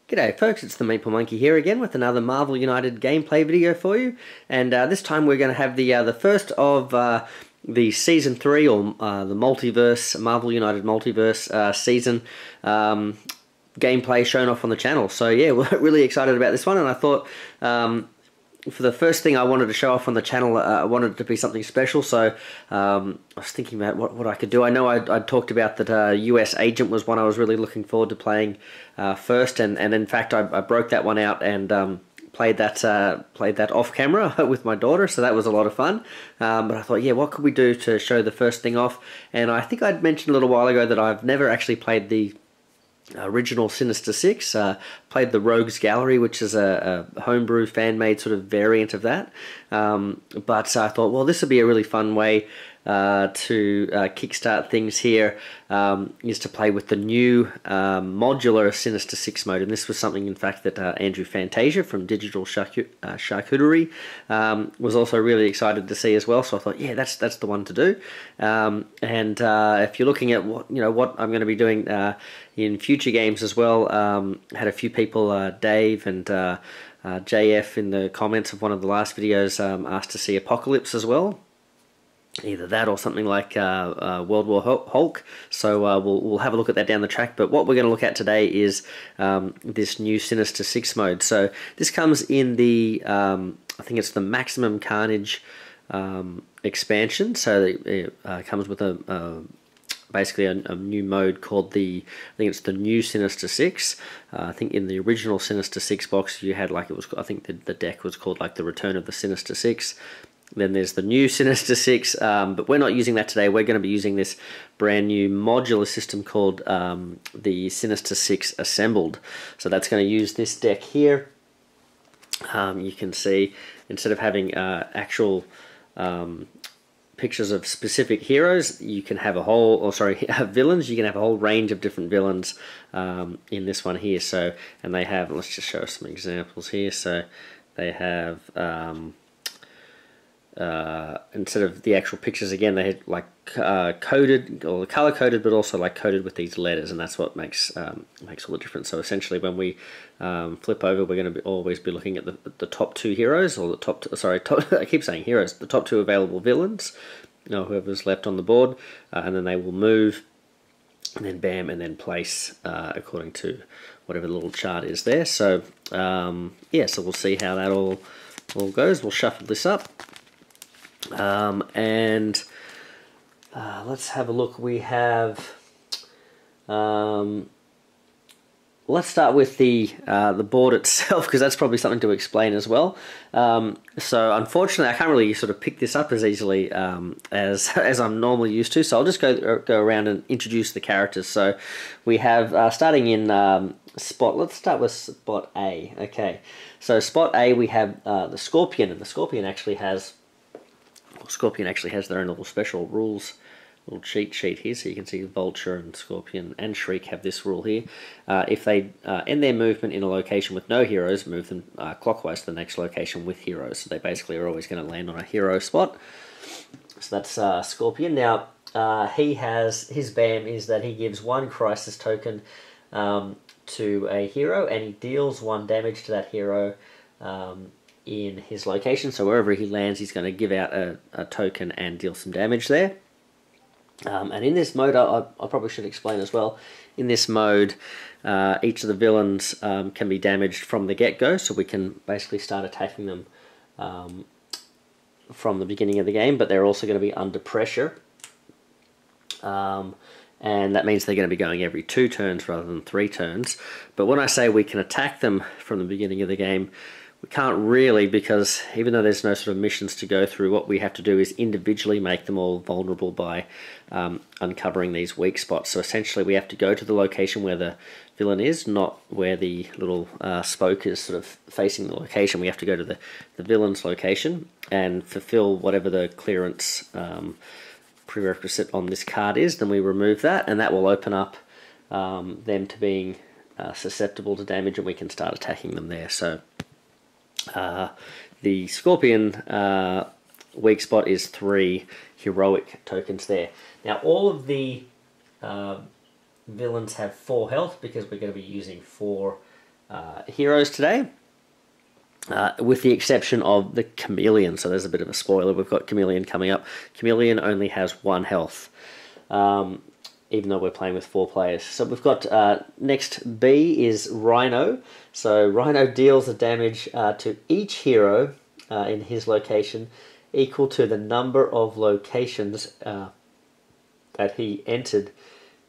G'day folks, it's the Maple Monkey here again with another Marvel United gameplay video for you, and this time we're going to have the first of the Season 3 or the Multiverse, Marvel United Multiverse season gameplay shown off on the channel. So yeah, we're really excited about this one, and I thought for the first thing I wanted to show off on the channel, I wanted it to be something special, so I was thinking about what I could do. I know I'd talked about that US Agent was one I was really looking forward to playing first, and in fact I broke that one out and played that off camera with my daughter, so that was a lot of fun. But I thought, yeah, what could we do to show the first thing off? And I think I'd mentioned a little while ago that I've never actually played the original Sinister Six. Played the Rogues Gallery, which is a homebrew fan-made sort of variant of that. But I thought, well, this would be a really fun way to kickstart things here, is to play with the new modular Sinister Six mode. And this was something, in fact, that Andrew Fantasia from Digital Charcuterie was also really excited to see as well. So I thought, yeah, that's the one to do. And if you're looking at what I'm going to be doing in future games as well, had a few people, Dave and JF, in the comments of one of the last videos asked to see Apocalypse as well. Either that or something like World War Hulk. So we'll have a look at that down the track. But what we're going to look at today is this new Sinister Six mode. So this comes in the, I think it's the Maximum Carnage expansion. So it comes with basically a new mode called I think it's the new Sinister Six. I think in the original Sinister Six box you had, like, I think the deck was called like the Return of the Sinister Six. Then there's the new Sinister Six, but we're not using that today. We're going to be using this brand new modular system called the Sinister Six Assembled. So that's going to use this deck here. You can see, instead of having actual pictures of specific heroes, you can have villains. You can have a whole range of different villains in this one here. So, and they have, let's just show some examples here. So they have, instead of the actual pictures, again, they had like coded or color coded, but also like coded with these letters, and that's what makes all the difference. So essentially, when we flip over, we're going to always be looking at the top two heroes, or I keep saying heroes, the top two available villains, whoever's left on the board, and then they will move, and then bam, and then place according to whatever the little chart is there. So yeah, so we'll see how that all goes. We'll shuffle this up. Let's have a look. We have, let's start with the board itself, because that's probably something to explain as well. So unfortunately I can't really sort of pick this up as easily as I'm normally used to, so I'll just go around and introduce the characters. So we have, starting in let's start with spot A. Okay, so spot A, we have the Scorpion, and the Scorpion actually has their own little special rules, little cheat sheet here. So you can see Vulture and Scorpion and Shriek have this rule here. If they end their movement in a location with no heroes, move them clockwise to the next location with heroes. So they basically are always going to land on a hero spot. So that's Scorpion. Now, his BAM is that he gives one crisis token to a hero, and he deals 1 damage to that hero in his location. So wherever he lands, he's going to give out a token and deal some damage there. And in this mode, I probably should explain as well, in this mode, each of the villains can be damaged from the get-go, so we can basically start attacking them from the beginning of the game, but they're also going to be under pressure. And that means they're going to be going every 2 turns rather than 3 turns. But when I say we can attack them from the beginning of the game, we can't really, because even though there's no sort of missions to go through, what we have to do is individually make them all vulnerable by uncovering these weak spots. So essentially we have to go to the location where the villain is, not where the little spoke is sort of facing the location. We have to go to the villain's location and fulfill whatever the clearance prerequisite on this card is. Then we remove that, and that will open up them to being susceptible to damage, and we can start attacking them there. So the Scorpion weak spot is 3 heroic tokens there. Now all of the villains have 4 health, because we're going to be using 4 heroes today, with the exception of the Chameleon. So there's a bit of a spoiler. We've got Chameleon coming up. Chameleon only has 1 health, even though we're playing with 4 players. So we've got next B is Rhino. So Rhino deals the damage to each hero in his location equal to the number of locations that he entered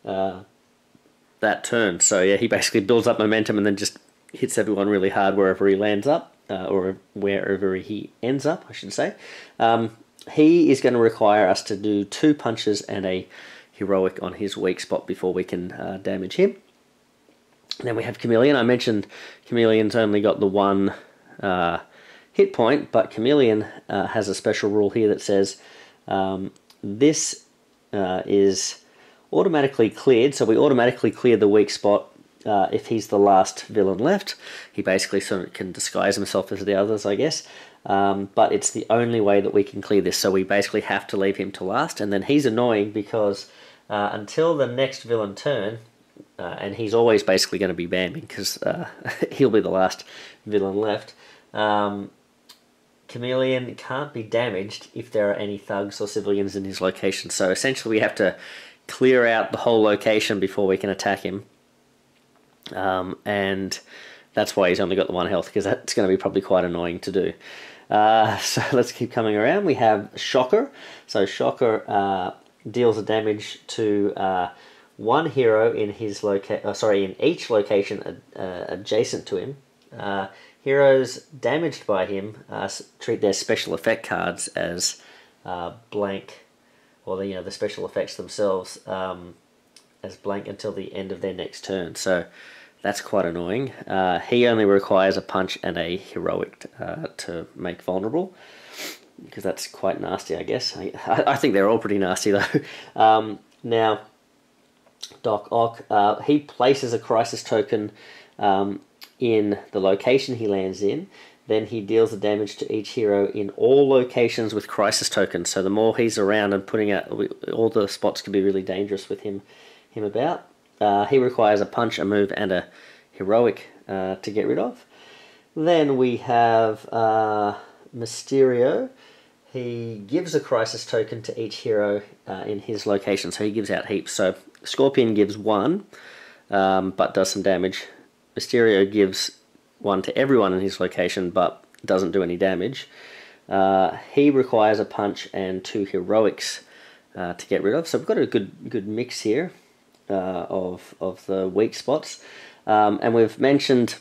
that turn. So yeah, he basically builds up momentum and then just hits everyone really hard wherever he lands up, or wherever he ends up, I should say. He is going to require us to do 2 punches and a heroic on his weak spot before we can damage him. And then we have Chameleon. I mentioned Chameleon's only got the 1 hit point, but Chameleon has a special rule here that says this is automatically cleared. So we automatically clear the weak spot if he's the last villain left. He basically sort of can disguise himself as the others, I guess. But it's the only way that we can clear this. So we basically have to leave him to last. And then he's annoying because until the next villain turn, and he's always basically going to be bamming because he'll be the last villain left. Chameleon can't be damaged if there are any thugs or civilians in his location. So essentially we have to clear out the whole location before we can attack him. And that's why he's only got the 1 health, because that's going to be probably quite annoying to do. So let's keep coming around. We have Shocker. So Shocker deals the damage to 1 hero in his in each location adjacent to him. Heroes damaged by him treat their special effect cards as blank, or the special effects themselves as blank until the end of their next turn. So that's quite annoying. He only requires a punch and a heroic to make vulnerable, because that's quite nasty, I guess. I think they're all pretty nasty though. Now, Doc Ock, he places a crisis token in the location he lands in. Then he deals the damage to each hero in all locations with crisis tokens. So the more he's around and putting out, all the spots could be really dangerous with him about. He requires a punch, a move, and a heroic to get rid of. Then we have Mysterio. He gives a crisis token to each hero in his location, so he gives out heaps. So Scorpion gives 1, but does some damage. Mysterio gives 1 to everyone in his location, but doesn't do any damage. He requires a punch and 2 heroics to get rid of. So we've got a good mix here of the weak spots. And we've mentioned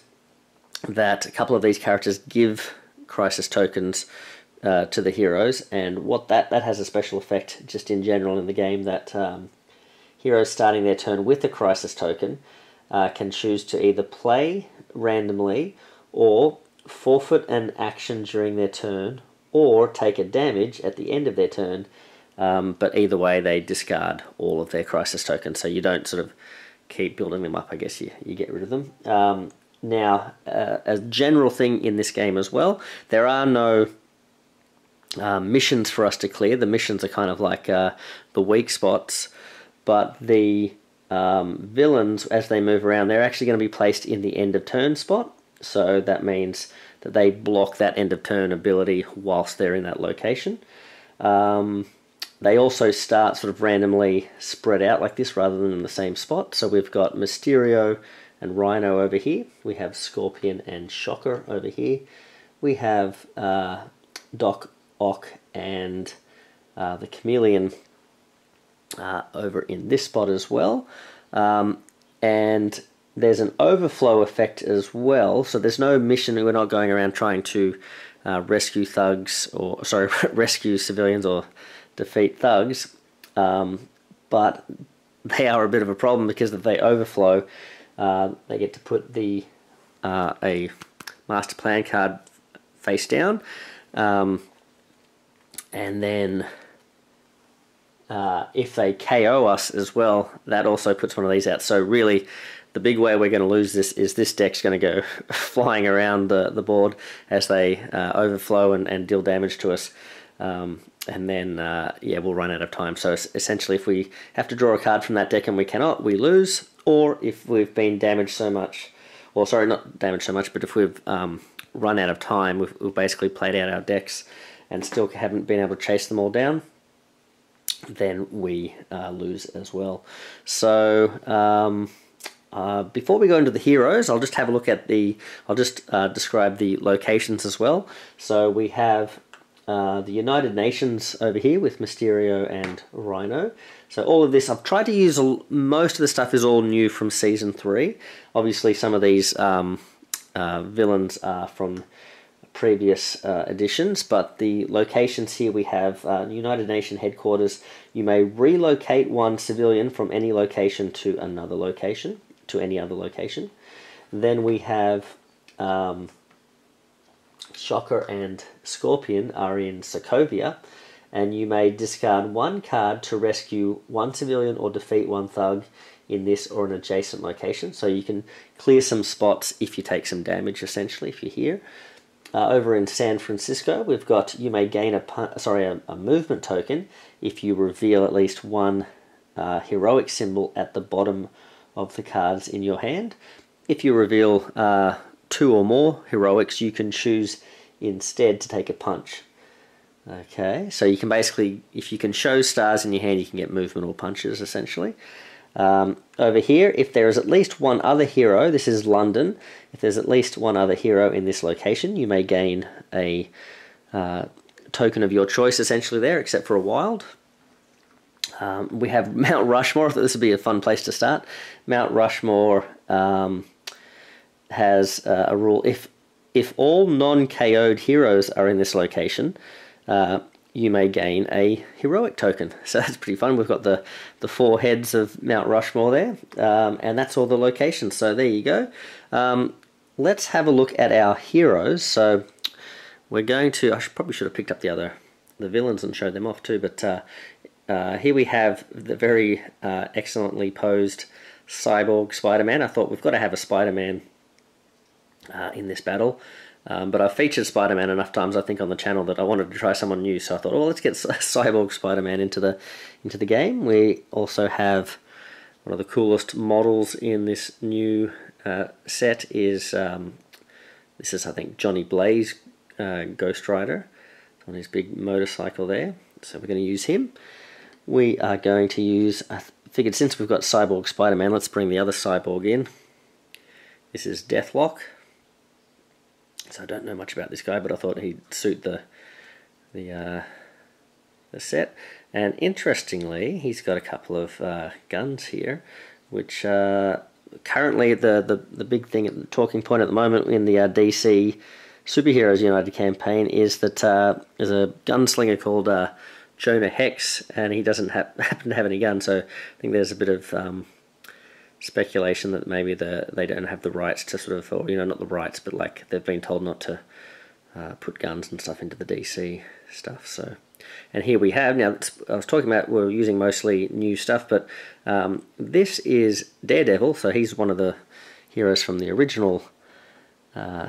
that a couple of these characters give crisis tokens to the heroes, and what that has a special effect just in general in the game, that heroes starting their turn with a crisis token can choose to either play randomly or forfeit an action during their turn, or take a damage at the end of their turn, but either way they discard all of their crisis tokens, so you don't sort of keep building them up, I guess you get rid of them. Now, a general thing in this game as well, there are no missions for us to clear. The missions are kind of like the weak spots, but the villains, as they move around, they're actually going to be placed in the end of turn spot. So that means that they block that end of turn ability whilst they're in that location. They also start sort of randomly spread out like this rather than in the same spot. So we've got Mysterio and Rhino over here. We have Scorpion and Shocker over here. We have Doc Ock and the Chameleon over in this spot as well. And there's an overflow effect as well. So there's no mission. We're not going around trying to rescue thugs, or sorry, rescue civilians or defeat thugs. But they are a bit of a problem, because if they overflow, they get to put the a master plan card face down, and then if they KO us as well, that also puts one of these out. So really, the big way we're going to lose this is this deck's going to go flying around the board as they overflow and deal damage to us. And then, yeah, we'll run out of time. So essentially, if we have to draw a card from that deck and we cannot, we lose. Or if we've been damaged so much, or sorry, not damaged so much, but if we've run out of time, we've basically played out our decks and still haven't been able to chase them all down, then we lose as well. So before we go into the heroes, I'll just have a look at I'll just describe the locations as well. So we have the United Nations over here with Mysterio and Rhino. So all of this, I've tried to use, most of the stuff is all new from Season 3. Obviously some of these villains are from previous editions, but the locations here we have United Nation headquarters. You may relocate one civilian from any location to another location, to any other location. Then we have Shocker and Scorpion are in Sokovia, and you may discard one card to rescue one civilian or defeat one thug in this or an adjacent location. So you can clear some spots if you take some damage, essentially, if you're here. Over in San Francisco, we've got, you may gain a movement token if you reveal at least one heroic symbol at the bottom of the cards in your hand. If you reveal 2 or more heroics, you can choose instead to take a punch. Okay, so you can basically, if you can show stars in your hand, you can get movement or punches, essentially. Over here, if there is at least one other hero, this is London, if there's at least one other hero in this location, you may gain a token of your choice, essentially there, except for a wild. We have Mount Rushmore. I thought this would be a fun place to start. Mount Rushmore has a rule, if all non-KO'd heroes are in this location, you may gain a heroic token. So that's pretty fun. We've got the 4 heads of Mount Rushmore there, and that's all the locations. So there you go. Let's have a look at our heroes. So we're going to, probably should have picked up the villains and showed them off too, but here we have the very excellently posed cyborg Spider-Man. I thought we've got to have a Spider-Man in this battle. But I've featured Spider-Man enough times, I think, on the channel that I wanted to try someone new. So I thought, oh, let's get Cyborg Spider-Man into the game. We also have one of the coolest models in this new set is this is, I think, Johnny Blaze Ghost Rider on his big motorcycle there. So we're going to use him. We are going to use, I figured since we've got Cyborg Spider-Man, let's bring the other Cyborg in. This is Deathlock. So I don't know much about this guy, but I thought he'd suit the set. And interestingly, he's got a couple of guns here, which currently the big thing, the talking point at the moment in the DC Superheroes United campaign is that there's a gunslinger called Jonah Hex, and he doesn't happen to have any guns. So I think there's a bit of speculation that maybe they don't have the rights to sort of, or not the rights, but like they've been told not to put guns and stuff into the DC stuff. So, and here we have, now I was talking about we're using mostly new stuff, but this is Daredevil, so he's one of the heroes from the original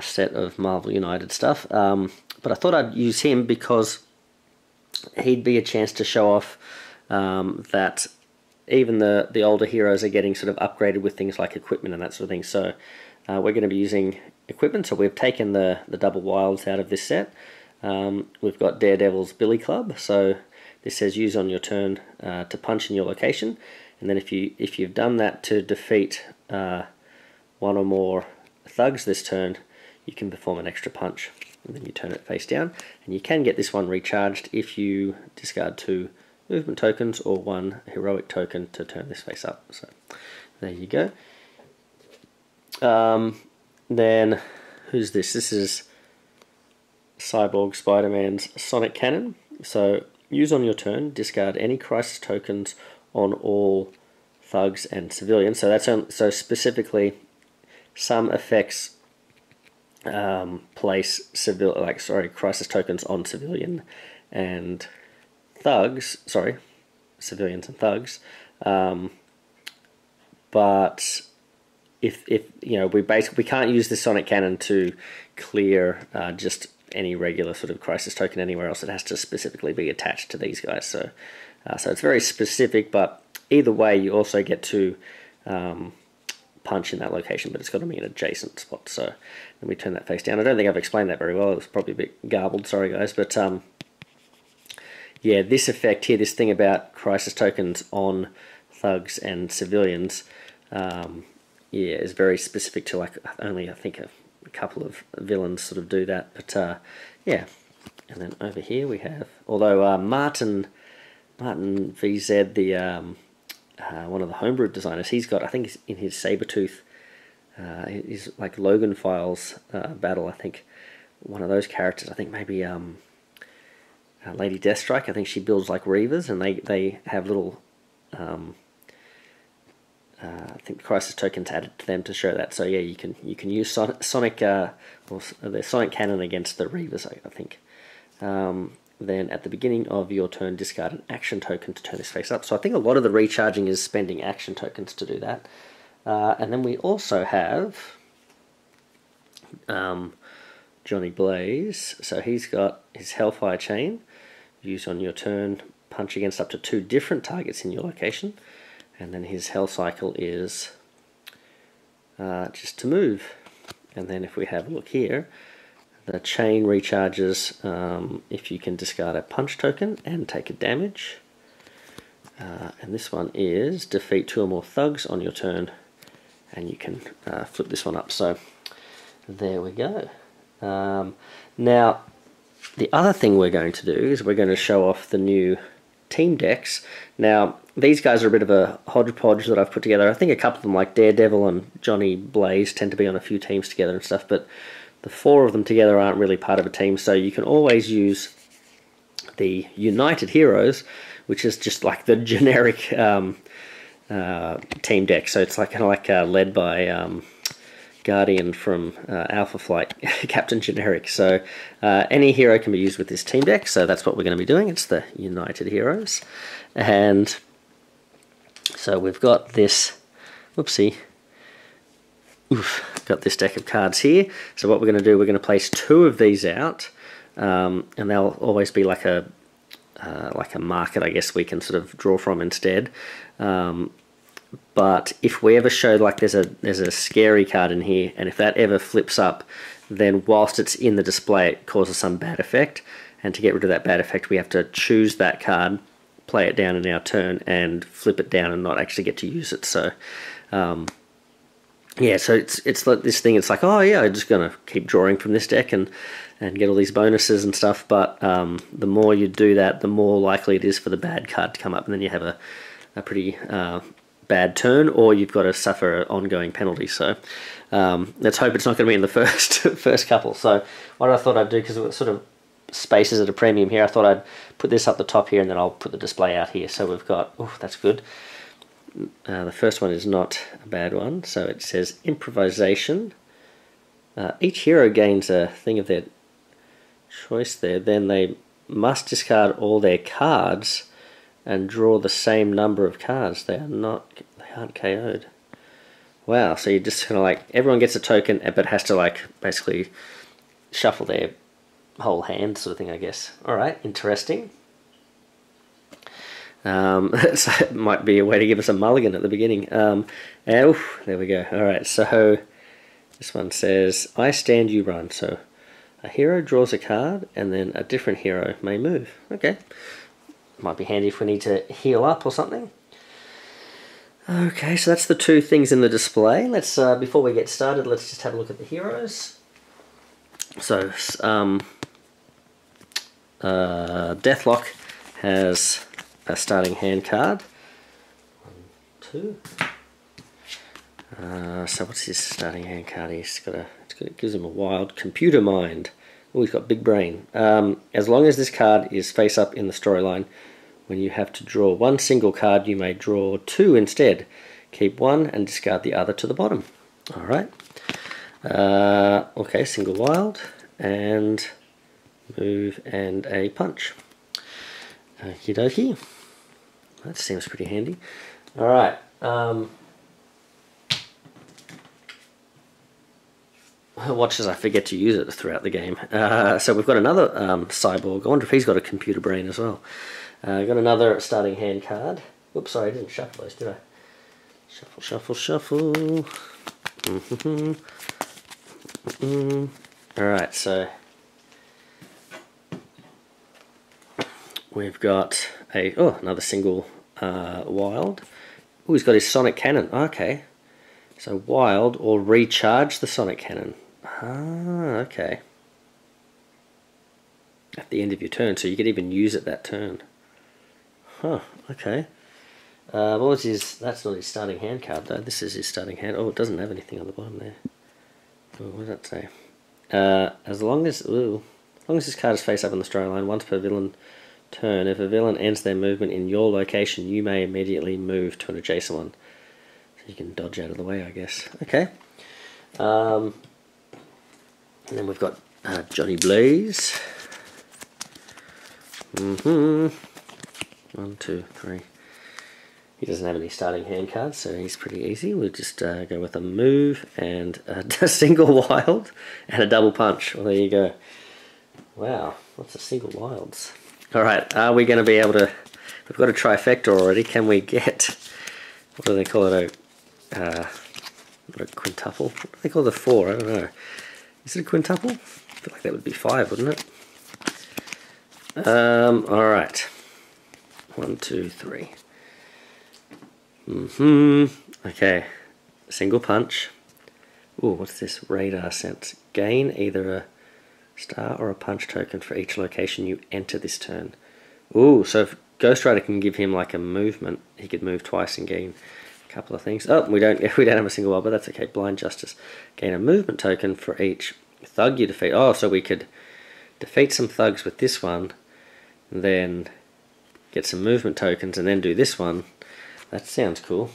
set of Marvel United stuff, but I thought I'd use him because he'd be a chance to show off that even the older heroes are getting sort of upgraded with things like equipment and that sort of thing. So we're going to be using equipment. So we've taken the double wilds out of this set. We've got Daredevil's Billy Club. So this says use on your turn to punch in your location. And then if you've done that to defeat one or more thugs this turn, you can perform an extra punch. And then you turn it face down. And you can get this one recharged if you discard 2 movement tokens or 1 heroic token to turn this face up. So there you go. Then who's this? This is Cyborg Spider-Man's Sonic Cannon. So use on your turn, discard any crisis tokens on all thugs and civilians. So that's so specifically some effects place crisis tokens on civilian and thugs, civilians and thugs, but if we can't use this Sonic Cannon to clear just any regular sort of crisis token anywhere else. It has to specifically be attached to these guys. So it's very specific, but either way, you also get to punch in that location, but it's got to be an adjacent spot. So then we turn that face down. I don't think I've explained that very well. It was probably a bit garbled, sorry guys, but yeah, this effect here, this thing about crisis tokens on thugs and civilians, yeah, is very specific to like only I think a couple of villains sort of do that. But yeah, and then over here we have, although Martin VZ, the one of the homebrew designers, he's got, I think in his Sabretooth, his like Logan Files battle, I think one of those characters, I think maybe Lady Deathstrike, I think she builds like Reavers, and they have little I think crisis tokens added to them to show that. So yeah, you can use Sonic or the Sonic Cannon against the Reavers, I think. Then at the beginning of your turn, discard an action token to turn this face up. So I think a lot of the recharging is spending action tokens to do that. And then we also have Johnny Blaze. So he's got his Hellfire Chain. Use on your turn, punch against up to 2 different targets in your location. And then his Hell Cycle is just to move. And then if we have a look here, the chain recharges if you can discard a punch token and take a damage. And this one is defeat 2 or more thugs on your turn, and you can flip this one up. So there we go. Now, the other thing we're going to do is we're going to show off the new team decks. Now, these guys are a bit of a hodgepodge that I've put together. I think a couple of them, like Daredevil and Johnny Blaze, tend to be on a few teams together and stuff, but the 4 of them together aren't really part of a team, so you can always use the United Heroes, which is just like the generic team deck. So it's like kind of like led by Guardian from Alpha Flight, Captain Generic. So any hero can be used with this team deck, so that's what we're going to be doing. It's the United Heroes. And so we've got this, whoopsie, got this deck of cards here. So what we're going to do, we're going to place 2 of these out, and they'll always be like a market, I guess, we can sort of draw from instead. But if we ever show, like, there's a scary card in here, and if that ever flips up, then whilst it's in the display, it causes some bad effect. And to get rid of that bad effect, we have to choose that card, play it down in our turn, and flip it down and not actually get to use it. So yeah, so it's like this thing. It's like, oh yeah, I'm just gonna keep drawing from this deck and get all these bonuses and stuff. But the more you do that, the more likely it is for the bad card to come up, and then you have a pretty bad turn, or you've got to suffer an ongoing penalty. So let's hope it's not going to be in the first couple. So what I thought I'd do, because it sort of spaces at a premium here, I thought I'd put this up the top here, and then I'll put the display out here. So we've got, oh, that's good. The first one is not a bad one. So it says improvisation. Each hero gains a thing of their choice there. Then they must discard all their cards and draw the same number of cards. They aren't KO'd. Wow, so you're just kind of like, everyone gets a token, but has to like basically shuffle their whole hand sort of thing, I guess. Alright, interesting. That might be a way to give us a mulligan at the beginning. And there we go. Alright, so this one says, I stand, you run. So a hero draws a card, and then a different hero may move. Okay. Might be handy if we need to heal up or something. Okay, so that's the 2 things in the display. Let's before we get started, let's just have a look at the heroes. So Deathlock has a starting hand card. 1, 2. So what's his starting hand card? It gives him a wild computer mind. Oh, he's got big brain. As long as this card is face up in the storyline, when you have to draw 1 single card, you may draw 2 instead. Keep 1 and discard the other to the bottom. Alright. Okay, single wild, and move, and a punch. Okie dokie. That seems pretty handy. Alright. Watch as I forget to use it throughout the game. So we've got another cyborg. I wonder if he's got a computer brain as well. Got another starting hand card. Oops, sorry, I didn't shuffle those, did I? Shuffle, shuffle, shuffle. Alright, so we've got another single wild. Oh, he's got his sonic cannon. Okay. So wild or recharge the sonic cannon. Ah, okay. At the end of your turn, so you could even use it that turn. Huh, okay. What was his... That's not his starting hand card though. This is his starting hand. Oh, it doesn't have anything on the bottom there. Oh, what does that say? As long as this card is face up on the storyline, once per villain turn, if a villain ends their movement in your location, you may immediately move to an adjacent one. So you can dodge out of the way, I guess. Okay. And then we've got Johnny Blaze. 1, 2, 3. He doesn't have any starting hand cards, so he's pretty easy. We'll just go with a move and a single wild and a double punch. Well, there you go. Wow, lots of single wilds. Alright, are we going to be able to... We've got a trifecta already. Can we get... What do they call it? Not a quintuple? What do they call the 4? I don't know. Is it a quintuple? I feel like that would be 5, wouldn't it? Alright. 1, 2, 3. Okay. Single punch. Ooh, what's this? Radar sense. Gain either a star or a punch token for each location you enter this turn. Ooh, so if Ghost Rider can give him like a movement, he could move twice and gain a couple of things. Oh, we don't have a single one, but that's okay. Blind Justice. Gain a movement token for each thug you defeat. Oh, so we could defeat some thugs with this one, and then get some movement tokens, and then do this one. That sounds cool.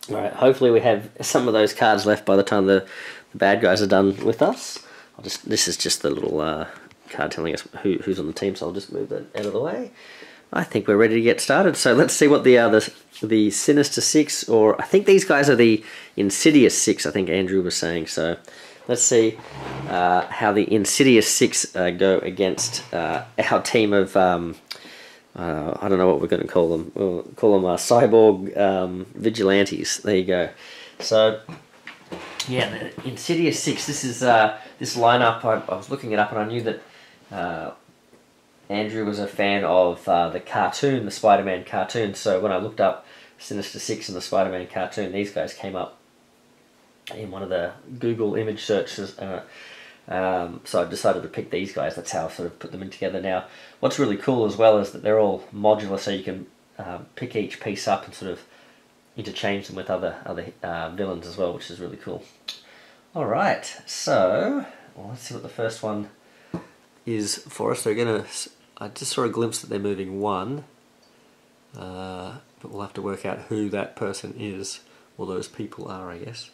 Alright, hopefully we have some of those cards left by the time the bad guys are done with us. This is just the little card telling us who's on the team, so I'll just move that out of the way. I think we're ready to get started. So let's see what the Sinister Six, or I think these guys are the Insidious Six, I think Andrew was saying. So let's see how the Insidious Six go against our team of... I don't know what we're going to call them. We'll call them cyborg vigilantes. There you go. So, yeah, the Insidious Six. This is this lineup. I was looking it up, and I knew that Andrew was a fan of the cartoon, the Spider-Man cartoon. So when I looked up Sinister Six and the Spider-Man cartoon, these guys came up in one of the Google image searches. So I decided to pick these guys. That's how I sort of put them in together. Now, what's really cool as well is that they're all modular, so you can pick each piece up and sort of interchange them with other villains as well, which is really cool. All right, so let's see what the first one is for us. I just saw a glimpse that they're moving 1, but we'll have to work out who that person is, or those people are, I guess.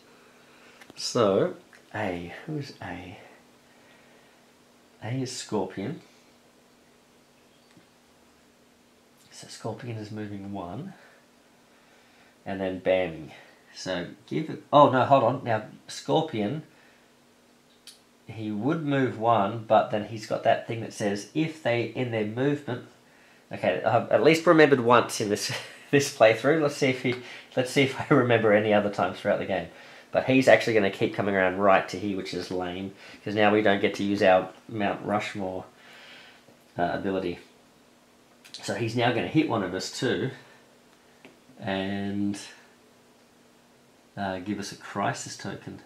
So, who's A? A is Scorpion. So Scorpion is moving 1. And then Bammy. So give it... Oh, no, hold on. Now, Scorpion, he would move 1, but then he's got that thing that says, if they, in their movement... Okay, I've at least remembered once in this playthrough. Let's see if I remember any other times throughout the game. But he's actually going to keep coming around right to here, which is lame, because now we don't get to use our Mount Rushmore ability. So he's now going to hit one of us too, and give us a crisis token.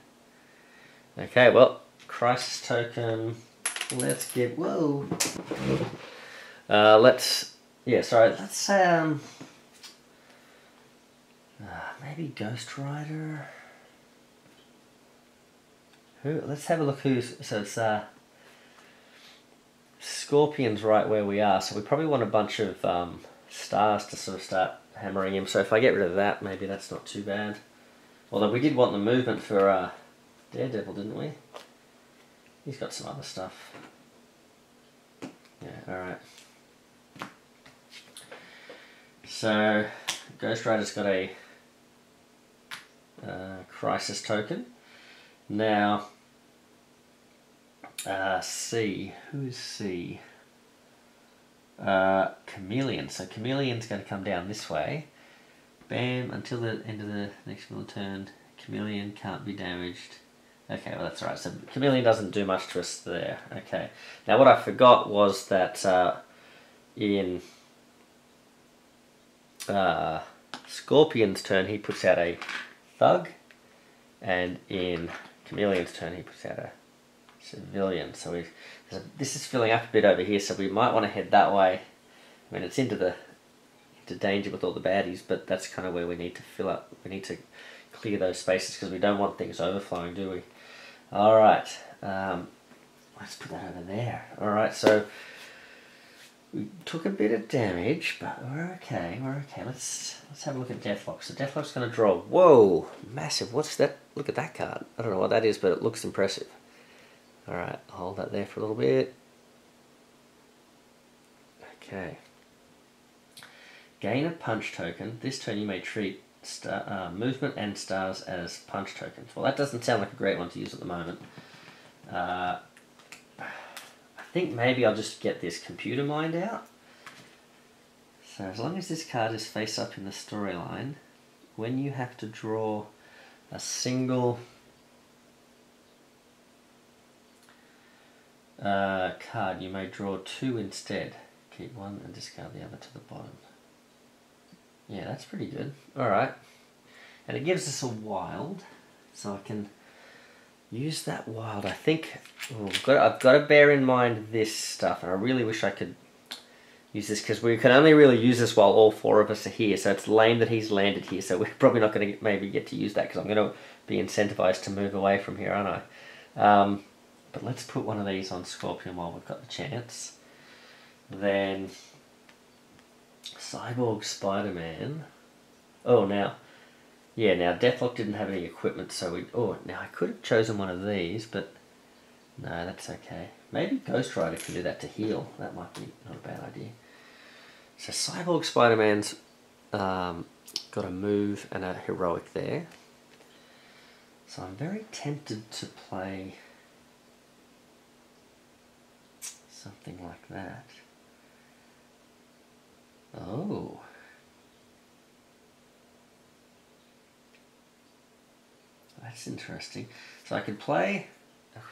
Okay, well, crisis token, let's give, let's maybe Ghost Rider. Let's have a look who's... So it's Scorpion's right where we are, so we probably want a bunch of stars to sort of start hammering him. So if I get rid of that, maybe that's not too bad. Although we did want the movement for Daredevil, didn't we? He's got some other stuff. Yeah, alright. So Ghost Rider's got a crisis token. Now, C. Who's C? Chameleon. So Chameleon's going to come down this way. Bam, until the end of the next turn, Chameleon can't be damaged. Okay, well that's right. So Chameleon doesn't do much to us there. Okay. Now what I forgot was that in Scorpion's turn he puts out a Thug, and in Chameleon's turn he puts out a Civilian. So this is filling up a bit over here, so we might want to head that way. I mean, it's into danger with all the baddies, but that's kind of where we need to fill up. We need to clear those spaces because we don't want things overflowing, do we? Alright, let's put that over there. Alright, so we took a bit of damage, but we're okay, Let's have a look at Deathlock. So Deathlock's going to draw, whoa, massive, what's that? Look at that card. I don't know what that is, but it looks impressive. Alright, hold that there for a little bit. Okay. Gain a punch token. This turn you may treat movement and stars as punch tokens. Well, that doesn't sound like a great one to use at the moment. I think maybe I'll just get this computer mind out. So as long as this card is face up in the storyline, when you have to draw a single card, you may draw 2 instead. Keep 1 and discard the other to the bottom. Yeah, that's pretty good. Alright. And it gives us a wild, so I can use that wild. I think I've got to bear in mind this stuff, and I really wish I could use this because we can only really use this while all 4 of us are here, so it's lame that he's landed here, so we're probably not going to maybe get to use that because I'm going to be incentivized to move away from here, aren't I? But let's put one of these on Scorpion while we've got the chance. Then Cyborg Spider-Man. Oh, now Deathlock didn't have any equipment, so now I could have chosen one of these, but no, that's okay. Maybe Ghost Rider can do that to heal. That might be not a bad idea. So Cyborg Spider-Man's got a move and a heroic there. So I'm very tempted to play something like that. Oh. That's interesting. So I could play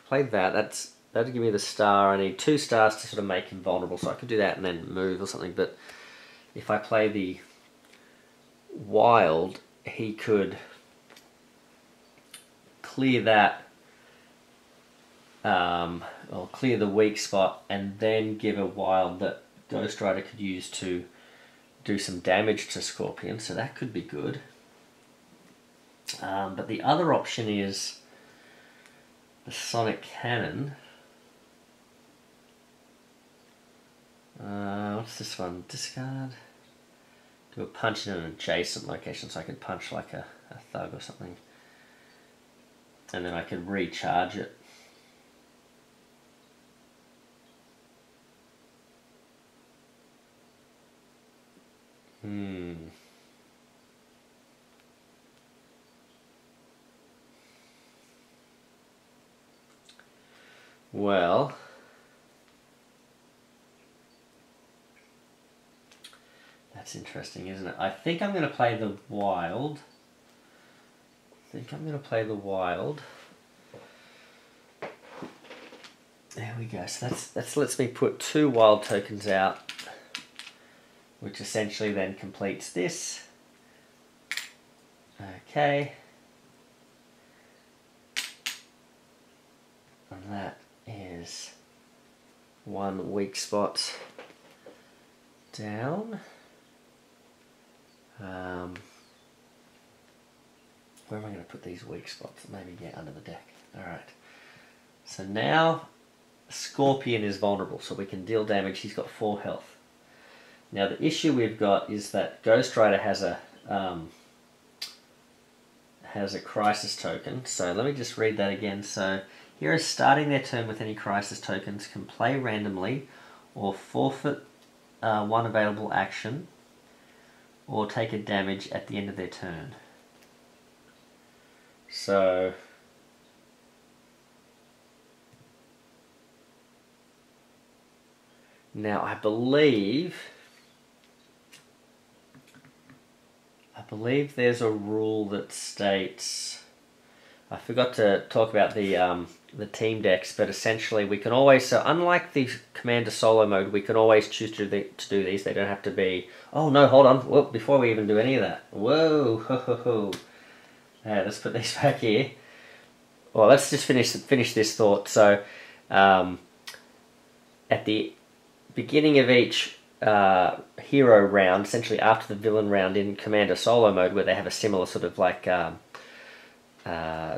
that. That'd give me the star. I need 2 stars to sort of make him vulnerable, so I could do that and then move or something. But if I play the wild, he could clear that, or clear the weak spot, and then give a wild that Ghost Rider could use to do some damage to Scorpion, so that could be good. But the other option is the Sonic Cannon. What's this one? Discard. Do a punch in an adjacent location, so I could punch like a thug or something. And then I could recharge it. Well, that's interesting, isn't it? I think I'm going to play the wild. There we go. So that lets me put 2 wild tokens out, which essentially then completes this. Okay. And that is 1 weak spot down. Where am I going to put these weak spots? Maybe under the deck. Alright. So now Scorpion is vulnerable, so we can deal damage. He's got 4 health. Now the issue we've got is that Ghost Rider has a crisis token. So let me just read that again. So heroes starting their turn with any crisis tokens can play randomly or forfeit 1 available action or take a damage at the end of their turn. So now I believe believe there's a rule that states... I forgot to talk about the team decks, but essentially we can always... So unlike the Commander Solo mode, we can always choose to do these. They don't have to be... Oh no, hold on. Whoop, before we even do any of that. Whoa, ho ho ho. Let's put these back here. Well, let's just finish this thought. So, at the beginning of each hero round, essentially after the villain round in Commander Solo mode, where they have a similar sort of like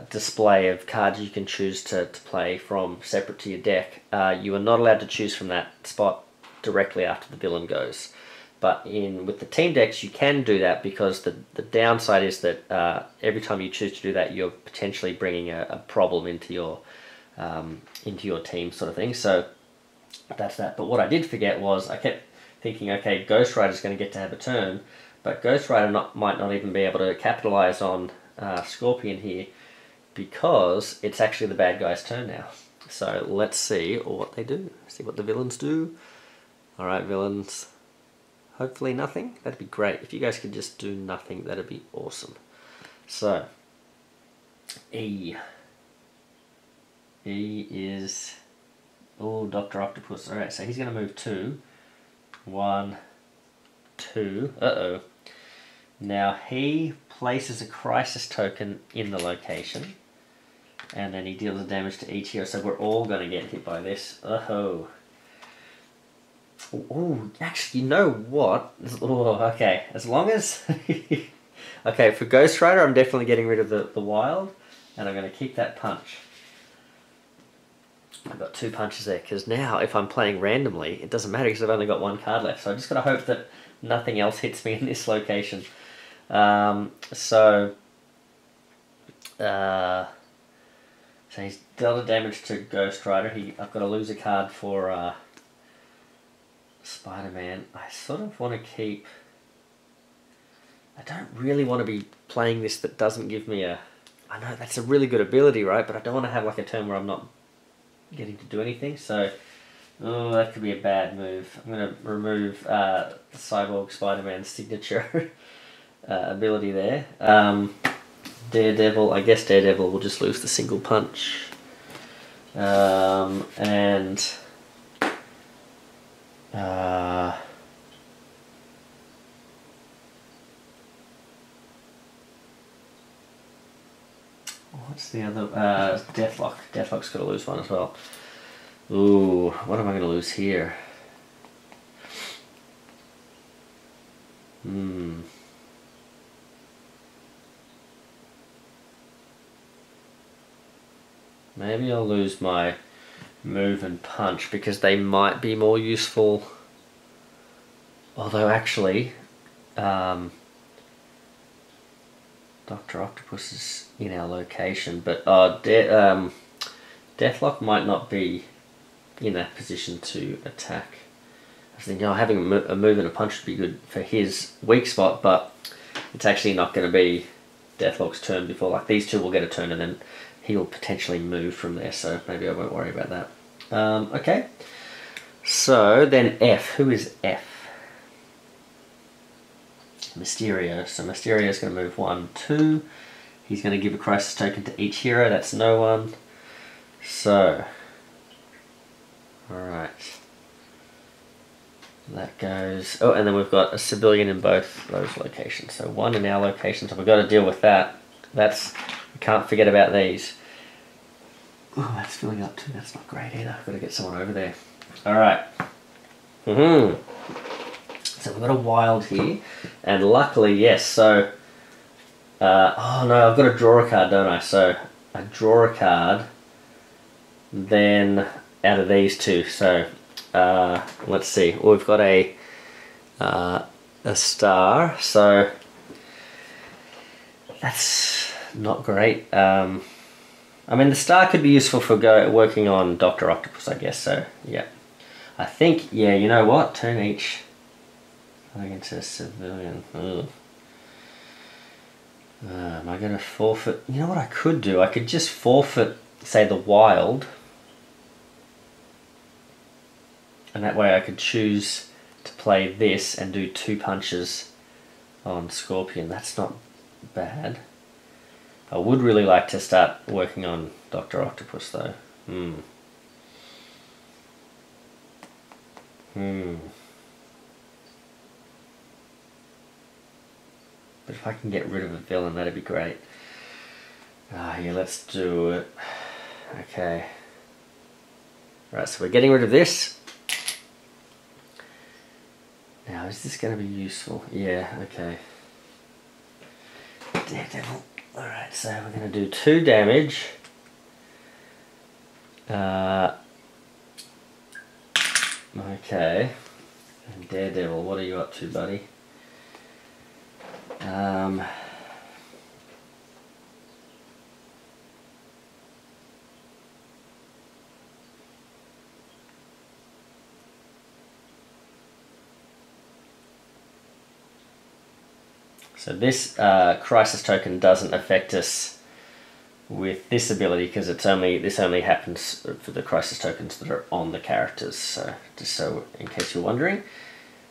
display of cards you can choose to play from separate to your deck, you are not allowed to choose from that spot directly after the villain goes. But with the team decks, you can do that, because the downside is that every time you choose to do that, you're potentially bringing a problem into your team, sort of thing. So that's that. But what I did forget was I kept thinking, okay, Ghost Rider's going to get to have a turn, but Ghost Rider might not even be able to capitalize on Scorpion here, because it's actually the bad guy's turn now. So let's see what they do. See what the villains do. All right, villains. Hopefully nothing. That'd be great. If you guys could just do nothing, that'd be awesome. So, E. E is... Oh, Dr. Octopus. Alright, so he's going to move 2. 1, 2. Uh-oh. Now, he places a crisis token in the location, and then he deals the damage to each hero, so we're all going to get hit by this. Oh. Oh, actually, you know what? Oh, okay. As long as... okay, for Ghost Rider, I'm definitely getting rid of the wild, and I'm going to keep that punch. I've got 2 punches there, because now, if I'm playing randomly, it doesn't matter, because I've only got 1 card left. So I just got to hope that nothing else hits me in this location. So he's dealt a damage to Ghost Rider. I've got to lose a card for... Spider-Man. I sort of want to keep... I don't really want to be playing this that doesn't give me a... I know that's a really good ability, right? But I don't want to have like a turn where I'm not getting to do anything. So, oh, that could be a bad move. I'm going to remove the Cyborg Spider-Man's signature ability there. Daredevil. I guess Daredevil will just lose the single punch. And... what's the other? Deathlock. Deathlock's got to lose one as well. Ooh, what am I going to lose here? Maybe I'll lose my move and punch, because they might be more useful. Although actually, Dr. Octopus is in our location, but Deathlock might not be in that position to attack. I was thinking, having a move and a punch would be good for his weak spot, but it's actually not going to be Deathlock's turn before, like, these two will get a turn and then he will potentially move from there, so maybe I won't worry about that. Okay, so then F. Who is F? Mysterio. So Mysterio is going to move 1, 2. He's going to give a crisis token to each hero. That's no one. So, alright. That goes... Oh, and then we've got a civilian in both those locations. So 1 in our location, so we've got to deal with that. We can't forget about these. Oh, that's filling up too. That's not great either. I've got to get someone over there. Alright. So we've got a wild here. And luckily, yes, so... oh no, I've got to draw a card, don't I? So I draw a card, then out of these two. So let's see. Well, we've got a star, so that's not great. I mean, the star could be useful for working on Dr. Octopus, I guess, so yeah. I think, yeah, you know what? Turn each against a civilian. Am I going to forfeit? You know what I could do? I could just forfeit, say, the wild. And that way I could choose to play this and do 2 punches on Scorpion. That's not bad. I would really like to start working on Dr. Octopus though. But if I can get rid of a villain, that'd be great. Yeah, let's do it. Okay. Right, so we're getting rid of this. Now, is this going to be useful? Yeah, okay. Daredevil. Alright, so we're going to do 2 damage. Okay. And Daredevil, what are you up to, buddy? So this crisis token doesn't affect us with this ability because this only happens for the crisis tokens that are on the characters. So just so in case you're wondering.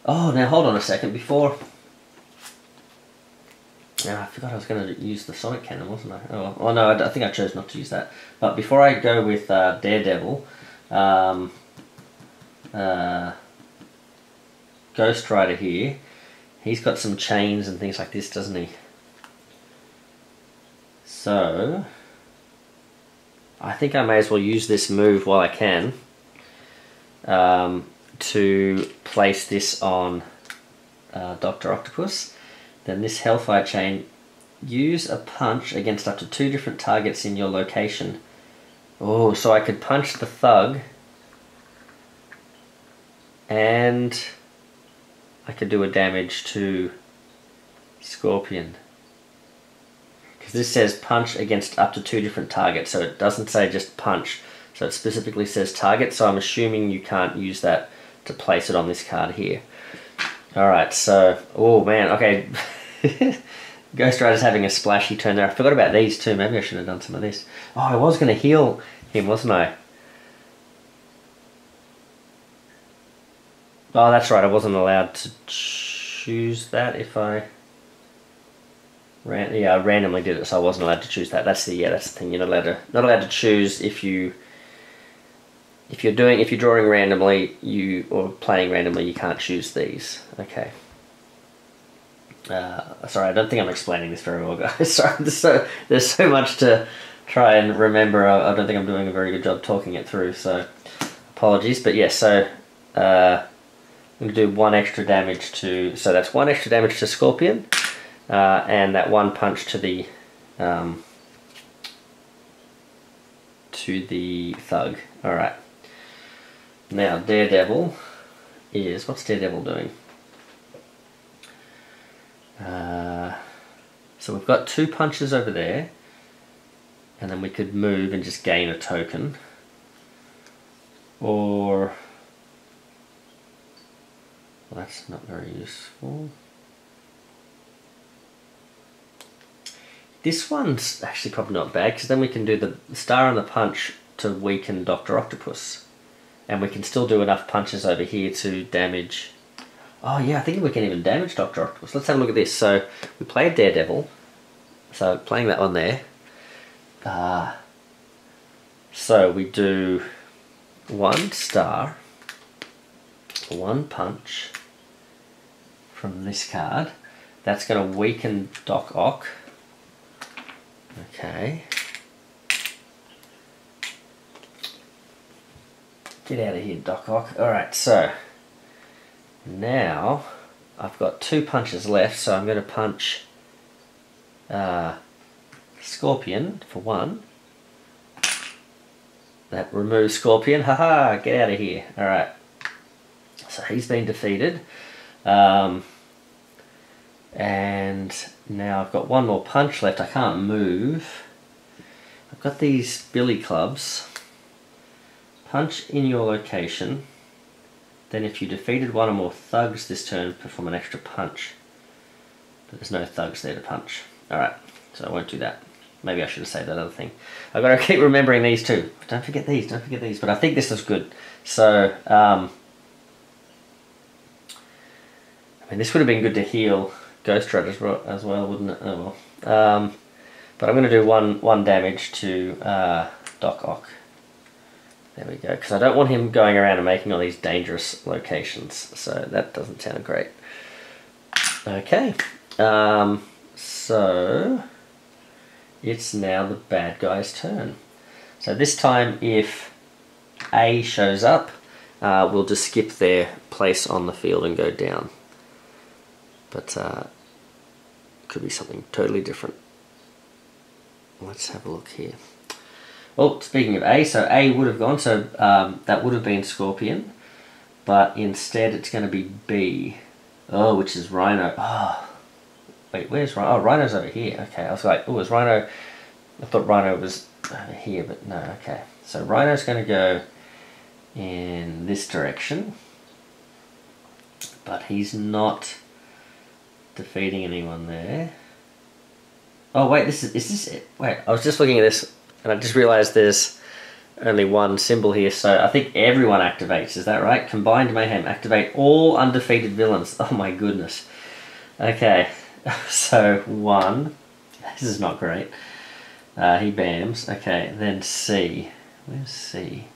Oh, now hold on a second before. Now I forgot I was going to use the Sonic Cannon, wasn't I? Oh no, I think I chose not to use that. But before I go with Daredevil, Ghost Rider here. He's got some chains and things like this, doesn't he? So, I think I may as well use this move while I can to place this on Dr. Octopus. Then this Hellfire chain, use a punch against up to 2 different targets in your location. Oh, so I could punch the thug and I could do a damage to Scorpion. Because this says punch against up to 2 different targets, so it doesn't say just punch. So it specifically says target, so I'm assuming you can't use that to place it on this card here. Alright, so, oh man, okay. Ghost Rider's having a splashy turn there. I forgot about these too, maybe I should have done some of this. Oh, I was going to heal him, wasn't I? Oh, that's right, I wasn't allowed to choose that if I... I randomly did it, so I wasn't allowed to choose that. That's the thing. You're not allowed to choose if you're drawing randomly, or playing randomly, you can't choose these. Okay. Sorry, I don't think I'm explaining this very well, guys. Sorry, there's so much to try and remember. I don't think I'm doing a very good job talking it through, so apologies. But yes, so I'm going to do 1 extra damage to... So that's 1 extra damage to Scorpion, and that 1 punch to the thug. Alright. Now, Daredevil is... What's Daredevil doing? So we've got 2 punches over there, and then we could move and just gain a token. Or... Well, that's not very useful. This one's actually probably not bad, because then we can do the star and the punch to weaken Dr. Octopus. And we can still do enough punches over here to damage... Oh yeah, I think we can even damage Dr. Octopus. Let's have a look at this. So, we played Daredevil. So, playing that one there. So, we do 1 star, 1 punch from this card. That's going to weaken Doc Ock. Okay. Get out of here, Doc Ock. Alright, so now I've got 2 punches left, so I'm going to punch Scorpion for 1. That removes Scorpion. Haha, get out of here. Alright. So he's been defeated. And now I've got 1 more punch left. I can't move. I've got these billy clubs. Punch in your location. Then if you defeated 1 or more thugs this turn, perform an extra punch. But there's no thugs there to punch. Alright, so I won't do that. Maybe I should have saved that other thing. I've got to keep remembering these too. Don't forget these, don't forget these. But I think this was good. So, I mean, this would have been good to heal Ghost Rider as well, wouldn't it? Oh well. But I'm going to do one damage to Doc Ock. There we go, because I don't want him going around and making all these dangerous locations, so that doesn't sound great. Okay, so it's now the bad guy's turn. So this time if A shows up, we'll just skip their place on the field and go down. But could be something totally different. Let's have a look here. Well, speaking of A, so A would have gone, so that would have been Scorpion, but instead it's going to be B, which is Rhino. Oh, wait, where's Rhino? Oh, Rhino's over here. Okay, I was like, oh, is Rhino? I thought Rhino was over here, but no. Okay, so Rhino's going to go in this direction, but he's not defeating anyone there. Oh wait, is this it? Wait, I was just looking at this and I just realised there's only one symbol here, so I think everyone activates, is that right? Combined Mayhem, activate all undefeated villains. Oh my goodness. Okay, so 1, this is not great. He bams. Okay, then C. Where's C?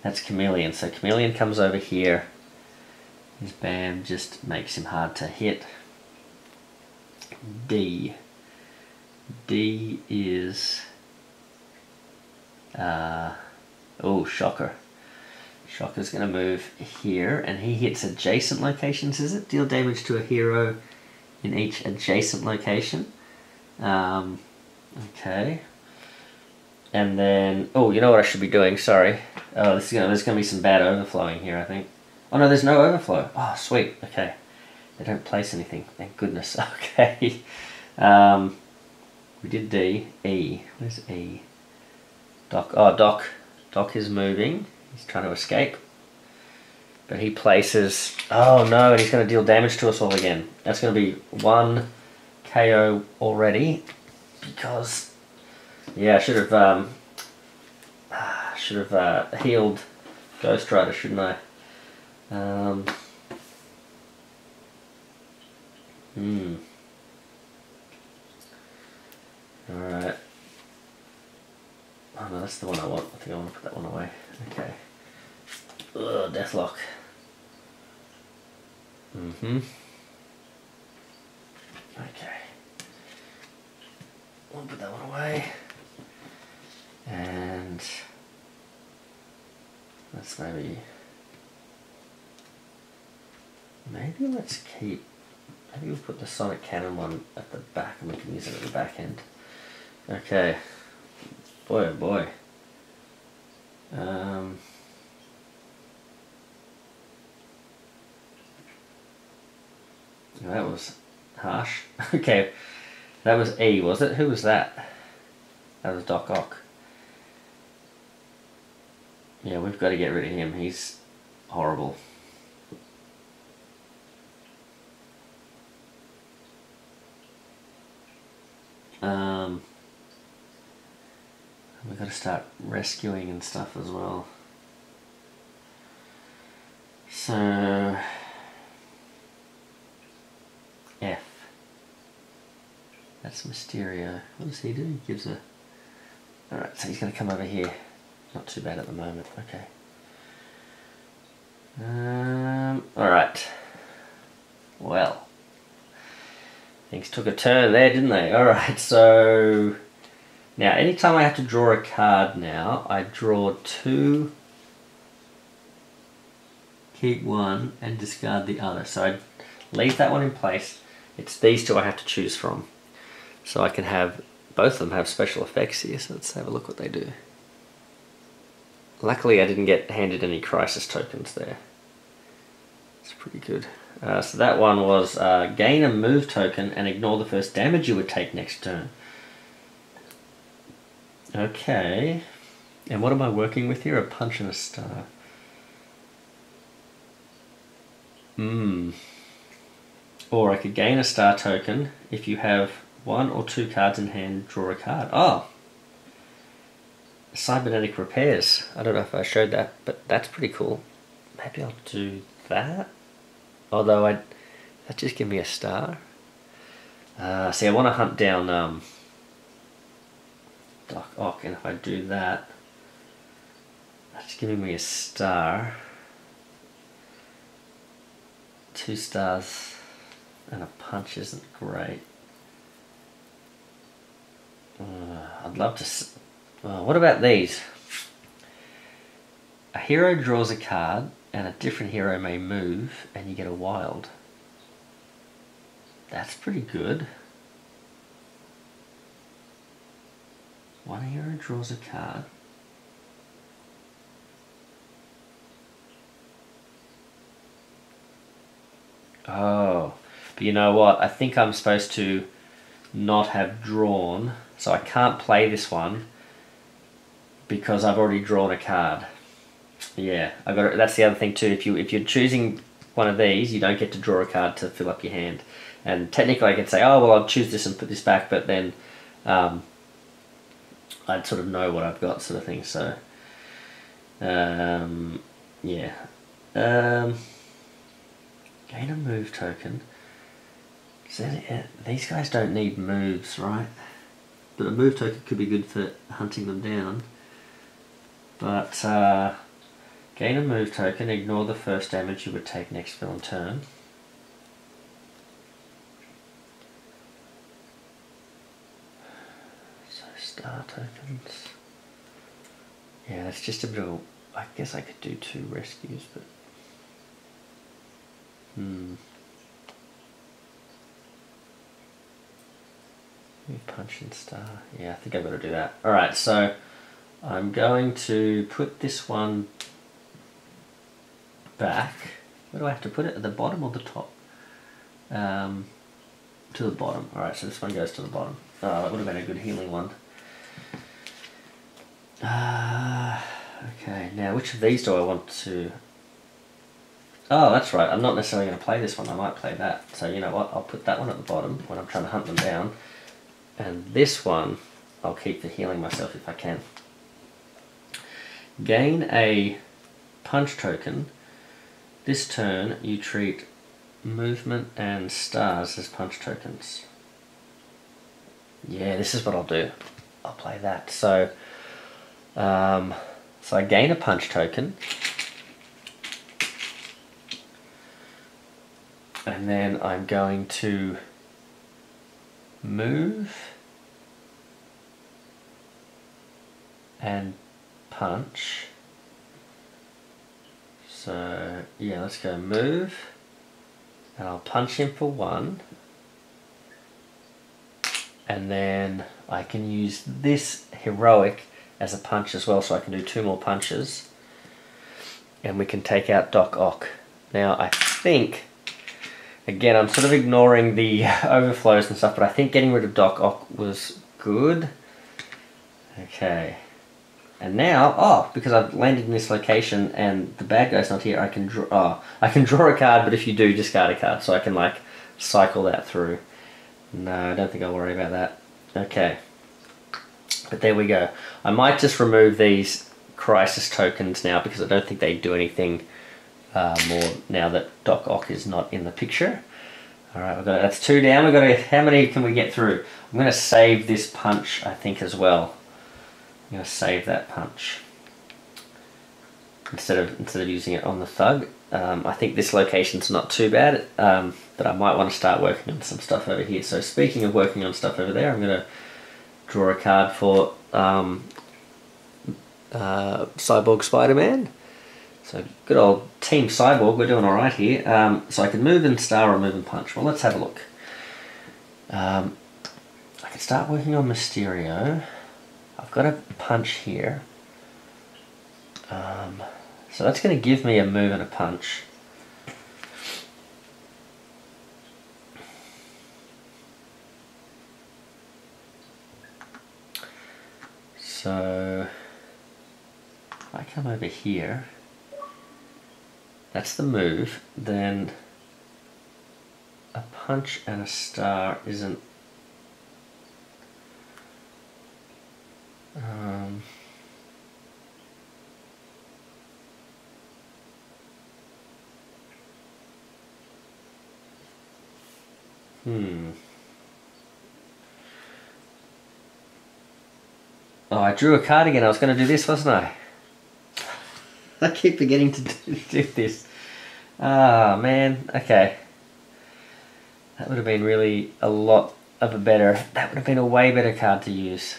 That's Chameleon, so Chameleon comes over here. His bam just makes him hard to hit. D. D is oh, Shocker. Shocker's going to move here, and he hits adjacent locations, is it? Deal damage to a hero in each adjacent location. Okay. And then, oh, you know what I should be doing? Sorry. Oh, there's going to be some bad overflowing here, I think. Oh no, there's no overflow. Oh, sweet. Okay. They don't place anything. Thank goodness. Okay. We did D. E. Where's E? Doc. Oh, Doc. Doc is moving. He's trying to escape. But he places... Oh no, and he's going to deal damage to us all again. That's going to be 1 KO already. Because... Yeah, I should have healed Ghost Rider, shouldn't I? Alright. Oh no, that's the one I want. I think I want to put that one away. Okay. Ugh, Deathlock. Okay. I'll put that one away. And let's maybe let's keep, maybe we'll put the Sonic Cannon one at the back and we can use it at the back end. Okay. Boy oh boy. That was harsh. Okay. That was E, was it? Who was that? That was Doc Ock. Yeah, we've got to get rid of him. He's horrible. We've got to start rescuing and stuff as well. So... F. That's Mysterio. What does he do? He gives a... Alright, so he's going to come over here. Not too bad at the moment. Okay. Alright. Well. Things took a turn there, didn't they? Alright, so... Now, anytime I have to draw a card now, I draw 2, keep 1, and discard the other. So I leave that one in place. It's these 2 I have to choose from. So I can have, both of them have special effects here, so let's have a look what they do. Luckily I didn't get handed any crisis tokens there. It's pretty good. So that one was gain a move token and ignore the first damage you would take next turn. Okay. And what am I working with here? A punch and a star. Or I could gain a star token if you have 1 or 2 cards in hand, draw a card. Oh! Cybernetic repairs. I don't know if I showed that, but that's pretty cool. Maybe I'll do that. Although that just give me a star. See, I want to hunt down Doc Ock, and if I do that, that's giving me a star. 2 stars and a punch isn't great. I'd love to... what about these? A hero draws a card and a different hero may move and you get a wild. That's pretty good. One hero draws a card. Oh, but you know what? I think I'm supposed to not have drawn, so I can't play this one because I've already drawn a card. Yeah, I got. That's the other thing too. If you're choosing one of these, you don't get to draw a card to fill up your hand. And technically, I could say, oh well, I'll choose this and put this back, but then I'd sort of know what I've got, sort of thing. So, yeah. Gain a move token. So these guys don't need moves, right? But a move token could be good for hunting them down. But gain a move token, ignore the first damage you would take next villain turn. So star tokens. Yeah, that's just a bit of... I guess I could do 2 rescues, but... Punch and star. Yeah, I think I've got to do that. Alright, so I'm going to put this one back. Where do I have to put it? At the bottom or the top? To the bottom. Alright, so this one goes to the bottom. Oh, that would have been a good healing one. Okay, now which of these do I want to... Oh, that's right. I'm not necessarily going to play this one. I might play that. So you know what? I'll put that one at the bottom when I'm trying to hunt them down. And this one, I'll keep for healing myself if I can. Gain a punch token. This turn, you treat movement and stars as punch tokens. Yeah, this is what I'll do. I'll play that. So, so I gain a punch token. And then I'm going to move and punch. So yeah, let's go move, and I'll punch him for 1, and then I can use this heroic as a punch as well, so I can do 2 more punches, and we can take out Doc Ock. Now I think, again, I'm sort of ignoring the overflows and stuff, but I think getting rid of Doc Ock was good. Okay. And now, oh, because I've landed in this location and the bad guy's not here, I can draw. Oh, I can draw a card, but if you do, discard a card, so I can like cycle that through. No, I don't think I'll worry about that. Okay, but there we go. I might just remove these crisis tokens now because I don't think they do anything more now that Doc Ock is not in the picture. All right, that's 2 down. We've got to. How many can we get through? I'm going to save this punch, I think, as well. I'm going to save that punch instead of using it on the thug. I think this location's not too bad, but I might want to start working on some stuff over here. So speaking of working on stuff over there, I'm going to draw a card for Cyborg Spider-Man. So good old Team Cyborg, we're doing alright here. So I can move and star or move and punch. Well, let's have a look. I can start working on Mysterio. I've got a punch here. So that's going to give me a move and a punch. So if I come over here, that's the move, then a punch and a star isn't Oh, I drew a card again. I was going to do this, wasn't I? I keep forgetting to do this. Ah, man. Okay. That would have been really a lot of a better... That would have been a way better card to use.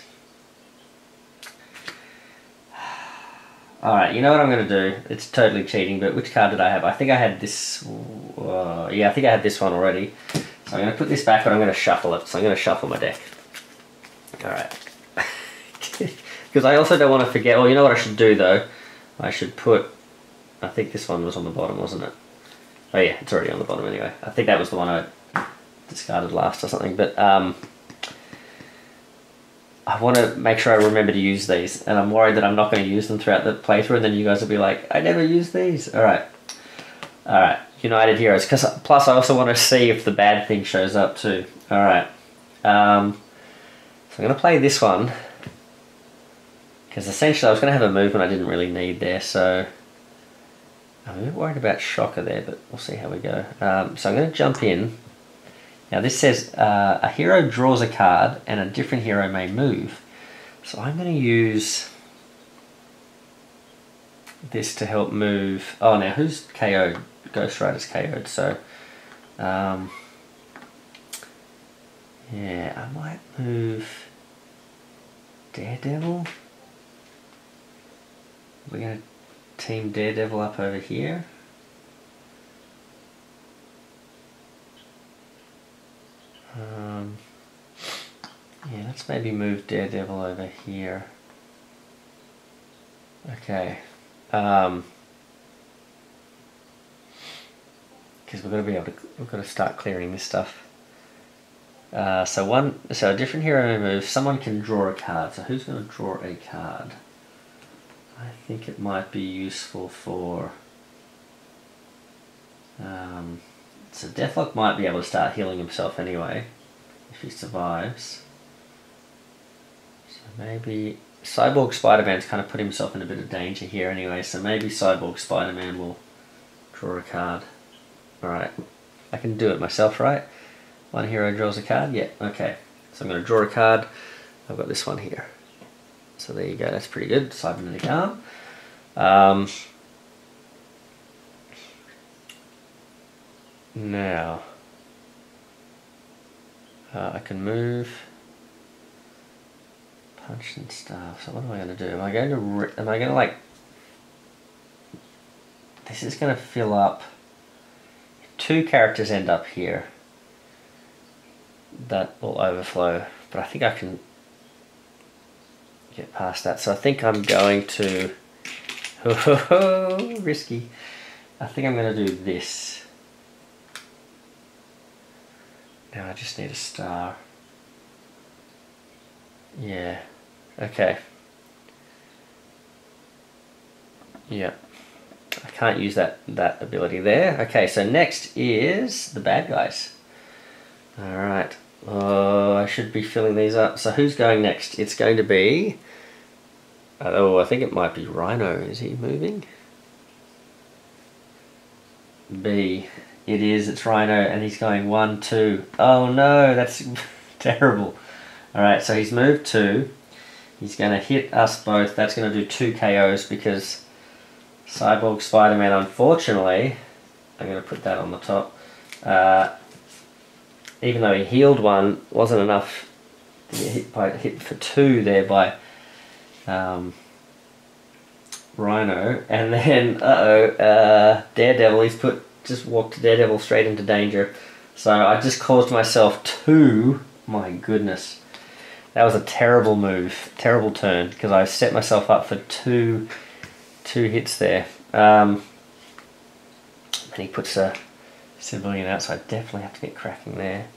Alright, you know what I'm going to do? It's totally cheating, but which card did I have? I think I had this... yeah, I think I had this one already. So I'm going to put this back, but I'm going to shuffle it. So I'm going to shuffle my deck. Alright. Because I also don't want to forget... Well, you know what I should do, though? I should put... I think this one was on the bottom, wasn't it? Oh yeah, it's already on the bottom anyway. I think that was the one I discarded last or something. But I want to make sure I remember to use these. And I'm worried that I'm not going to use them throughout the playthrough. And then you guys will be like, I never used these. Alright. Alright. United Heroes. Plus I also want to see if the bad thing shows up too. Alright. So I'm going to play this one. Because essentially I was going to have a movement I didn't really need there, so... I'm a bit worried about Shocker there, but we'll see how we go. So I'm going to jump in. Now this says, a hero draws a card and a different hero may move. So I'm going to use this to help move... Oh, now who's KO'd? Ghost Rider's KO'd, so... yeah, I might move... Daredevil? We're going to team Daredevil up over here. Yeah, let's maybe move Daredevil over here. Okay. Because we've got to be able to, we've got to start clearing this stuff. So a different hero may move. Someone can draw a card. So who's going to draw a card? I think it might be useful for... so Deathlock might be able to start healing himself anyway, if he survives. So maybe... Cyborg Spider-Man's kind of put himself in a bit of danger here anyway, so maybe Cyborg Spider-Man will draw a card. Alright, I can do it myself, right? One hero draws a card? Yeah, okay. So I'm going to draw a card. I've got this one here. So there you go, that's pretty good. Cybernetic Arm. Now, I can move, punch and stuff. So what am I going to do? Am I going to like, this is going to fill up, two characters end up here. That will overflow, but I think I can get past that. So I think I'm going to, risky. I think I'm going to do this. Now I just need a star. Yeah, okay. Yeah, I can't use that ability there. Okay, so next is the bad guys. Alright, oh, I should be filling these up. So who's going next? It's going to be... Oh, I think it might be Rhino. Is he moving? B. It is, it's Rhino, and he's going 1, 2. Oh no, that's terrible. Alright, so he's moved 2. He's going to hit us both. That's going to do 2 KOs because Cyborg Spider-Man, unfortunately, I'm going to put that on the top. Even though he healed 1, wasn't enough to get hit for 2 there by Rhino. And then, Daredevil, he's just walked Daredevil straight into danger. So I just caused myself 2, my goodness. That was a terrible move, terrible turn, because I set myself up for two hits there. And he puts a civilian out, so I definitely have to get cracking there.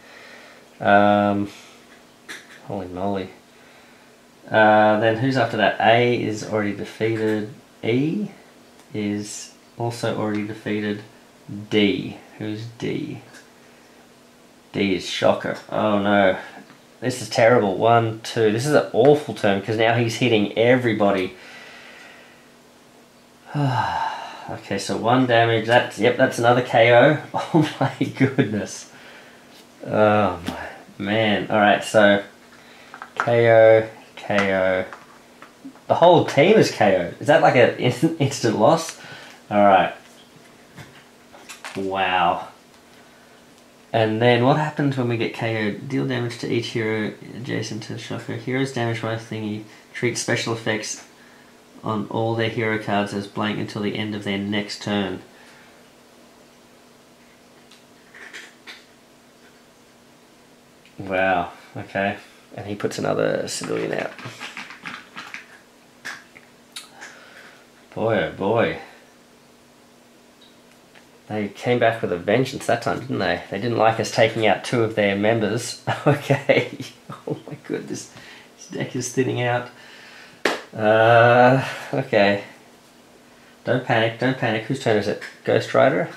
Holy moly. Then who's after that? A is already defeated. E is also already defeated. D. Who's D? D is Shocker. Oh no. This is terrible. 1, 2. This is an awful turn because now he's hitting everybody. Okay, so 1 damage. That's another KO. Oh my goodness. Oh my man. Alright, so KO, KO, The whole team is KO'd. Is that like an instant loss? Alright. Wow. And then what happens when we get KO'd? Deal damage to each hero adjacent to Shocker. Heroes damage by thingy. Treat special effects on all their hero cards as blank until the end of their next turn. Wow. Okay. And he puts another civilian out. Boy, oh boy. They came back with a vengeance that time, didn't they? They didn't like us taking out 2 of their members. Okay. Oh my goodness. This deck is thinning out. Okay. Don't panic, don't panic. Whose turn is it? Ghost Rider?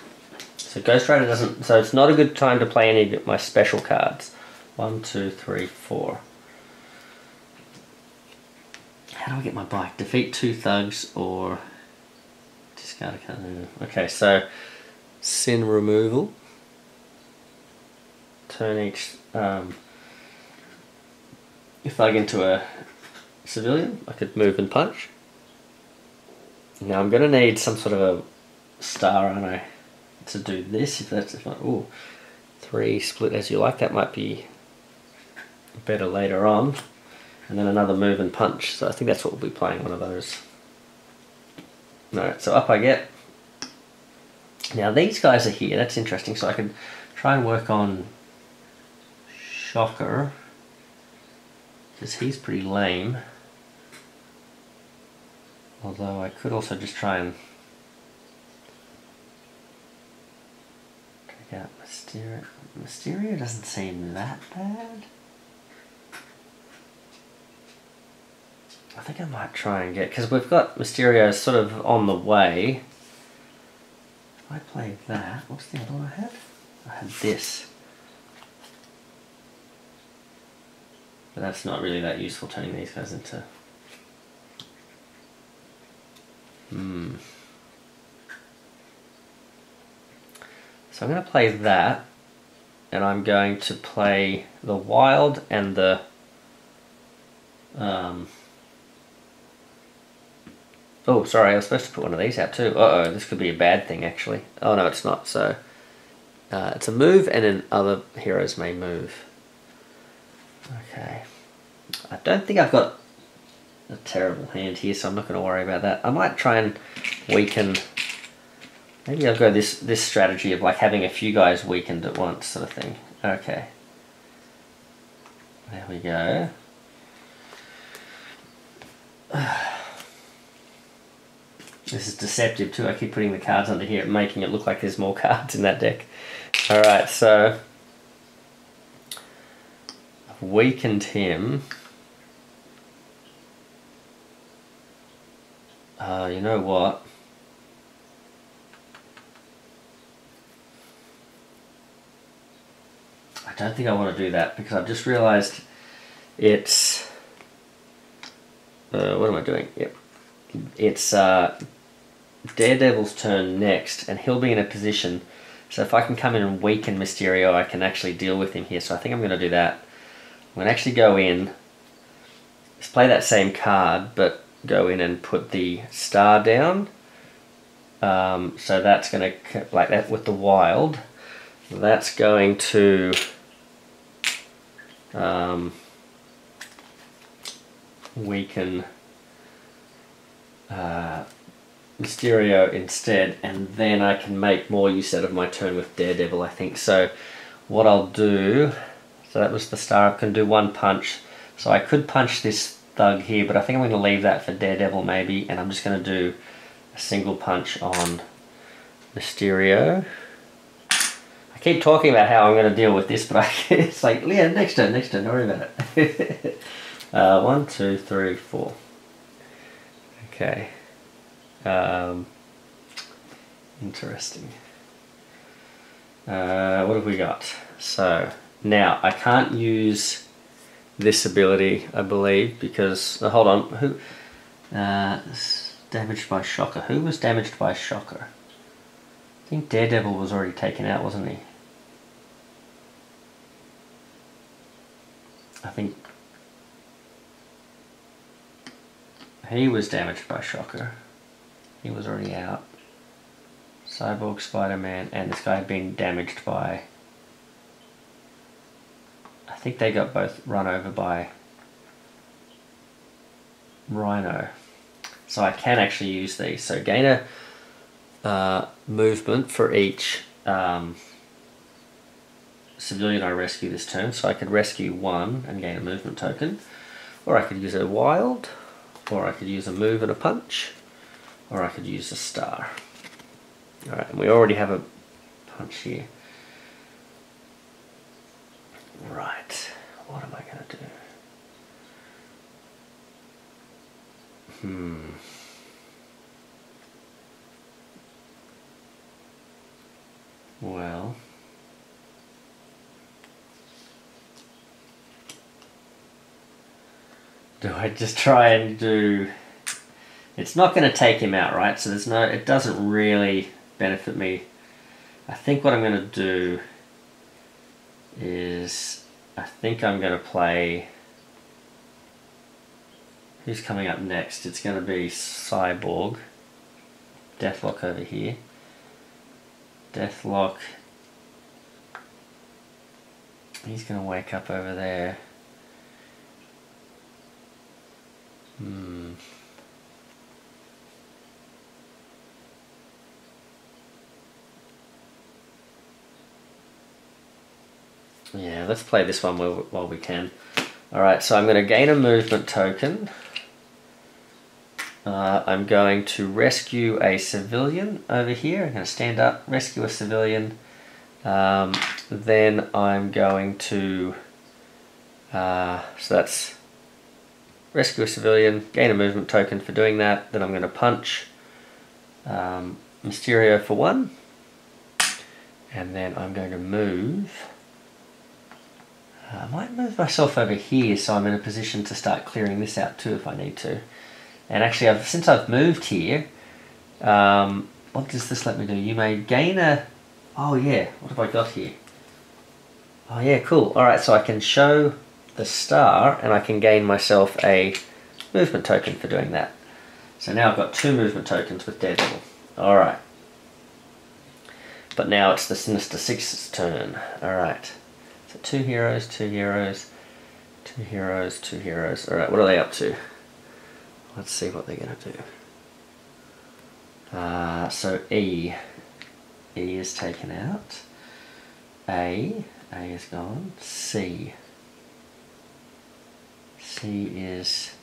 So Ghost Rider doesn't... So it's not a good time to play any of my special cards. 1, 2, 3, 4. How do I get my bike? Defeat 2 thugs or discard a card. Okay, so sin removal. Turn each thug into a civilian. I could move and punch. Now I'm going to need some sort of a star, aren't I, to do this. If that's not, ooh, 3 split as you like. That might be better later on. And then another move and punch. So I think that's what we'll be playing, one of those. Alright, so up I get. Now these guys are here. That's interesting. So I could try and work on Shocker, because he's pretty lame. Although I could also just try and take out Mysterio. Mysterio doesn't seem that bad. I think I might try and get, because we've got Mysterio sort of on the way. If I play that, what's the other one I had? I had this. But that's not really that useful, turning these guys into... So I'm going to play that, and I'm going to play the Wild and the... Oh, sorry, I was supposed to put one of these out too. Uh-oh, this could be a bad thing, actually. Oh, no, it's not. So, it's a move, and then other heroes may move. Okay. I don't think I've got a terrible hand here, so I'm not going to worry about that. I might try and weaken... Maybe I'll go this strategy of like having a few guys weakened at once, sort of thing. Okay. There we go. This is deceptive too. I keep putting the cards under here, making it look like there's more cards in that deck. Alright, so I've weakened him. You know what? I don't think I want to do that, because I've just realised it's... what am I doing? Yep. It's Daredevil's turn next, and he'll be in a position, so if I can come in and weaken Mysterio, I can actually deal with him here. So I think I'm going to do that. I'm going to actually go in, let's play that same card, but go in and put the star down. So that's going to, like that with the Wild, that's going to weaken Mysterio instead, and then I can make more use out of my turn with Daredevil, I think. So what I'll do, so that was the star, I can do 1 punch, so I could punch this thug here, but I think I'm going to leave that for Daredevil maybe, and I'm just going to do a single punch on Mysterio. I keep talking about how I'm going to deal with this, but it's like, yeah, next turn, don't worry about it. 1, 2, 3, 4. Okay. Interesting. What have we got? So, now, I can't use this ability, I believe, because... hold on. Who? Damaged by Shocker. Who was damaged by Shocker? I think Daredevil was already taken out, wasn't he? I think... He was damaged by Shocker. He was already out. Cyborg, Spider-Man, and this guy had been damaged by... I think they got both run over by Rhino. So I can actually use these. So gain a movement for each civilian I rescue this turn. So I could rescue one and gain a movement token. Or I could use a wild. Or I could use a move and a punch. Or I could use a star. Alright, and we already have a punch here. Right, what am I going to do? Well... do I just try and do... It's not going to take him out, right? So there's no... It doesn't really benefit me. I think what I'm going to do is... I think I'm going to play... Who's coming up next? It's going to be Cyborg. Deathlock over here. Deathlock. He's going to wake up over there. Yeah, let's play this one while we can. Alright, so I'm going to gain a movement token. I'm going to rescue a civilian over here. I'm going to stand up, rescue a civilian. Then I'm going to... so that's... rescue a civilian, gain a movement token for doing that. Then I'm going to punch Mysterio for 1. And then I'm going to move... I might move myself over here so I'm in a position to start clearing this out too if I need to. And actually, since I've moved here, what does this let me do? You may gain a... Oh yeah, what have I got here? Oh yeah, cool. Alright, so I can show the star and I can gain myself a movement token for doing that. So now I've got 2 movement tokens with Daredevil. Alright. But now it's the Sinister Six's turn. Alright. So 2 heroes, 2 heroes, 2 heroes, 2 heroes. Alright, what are they up to? Let's see what they're going to do. So E. E is taken out. A is gone. C. C is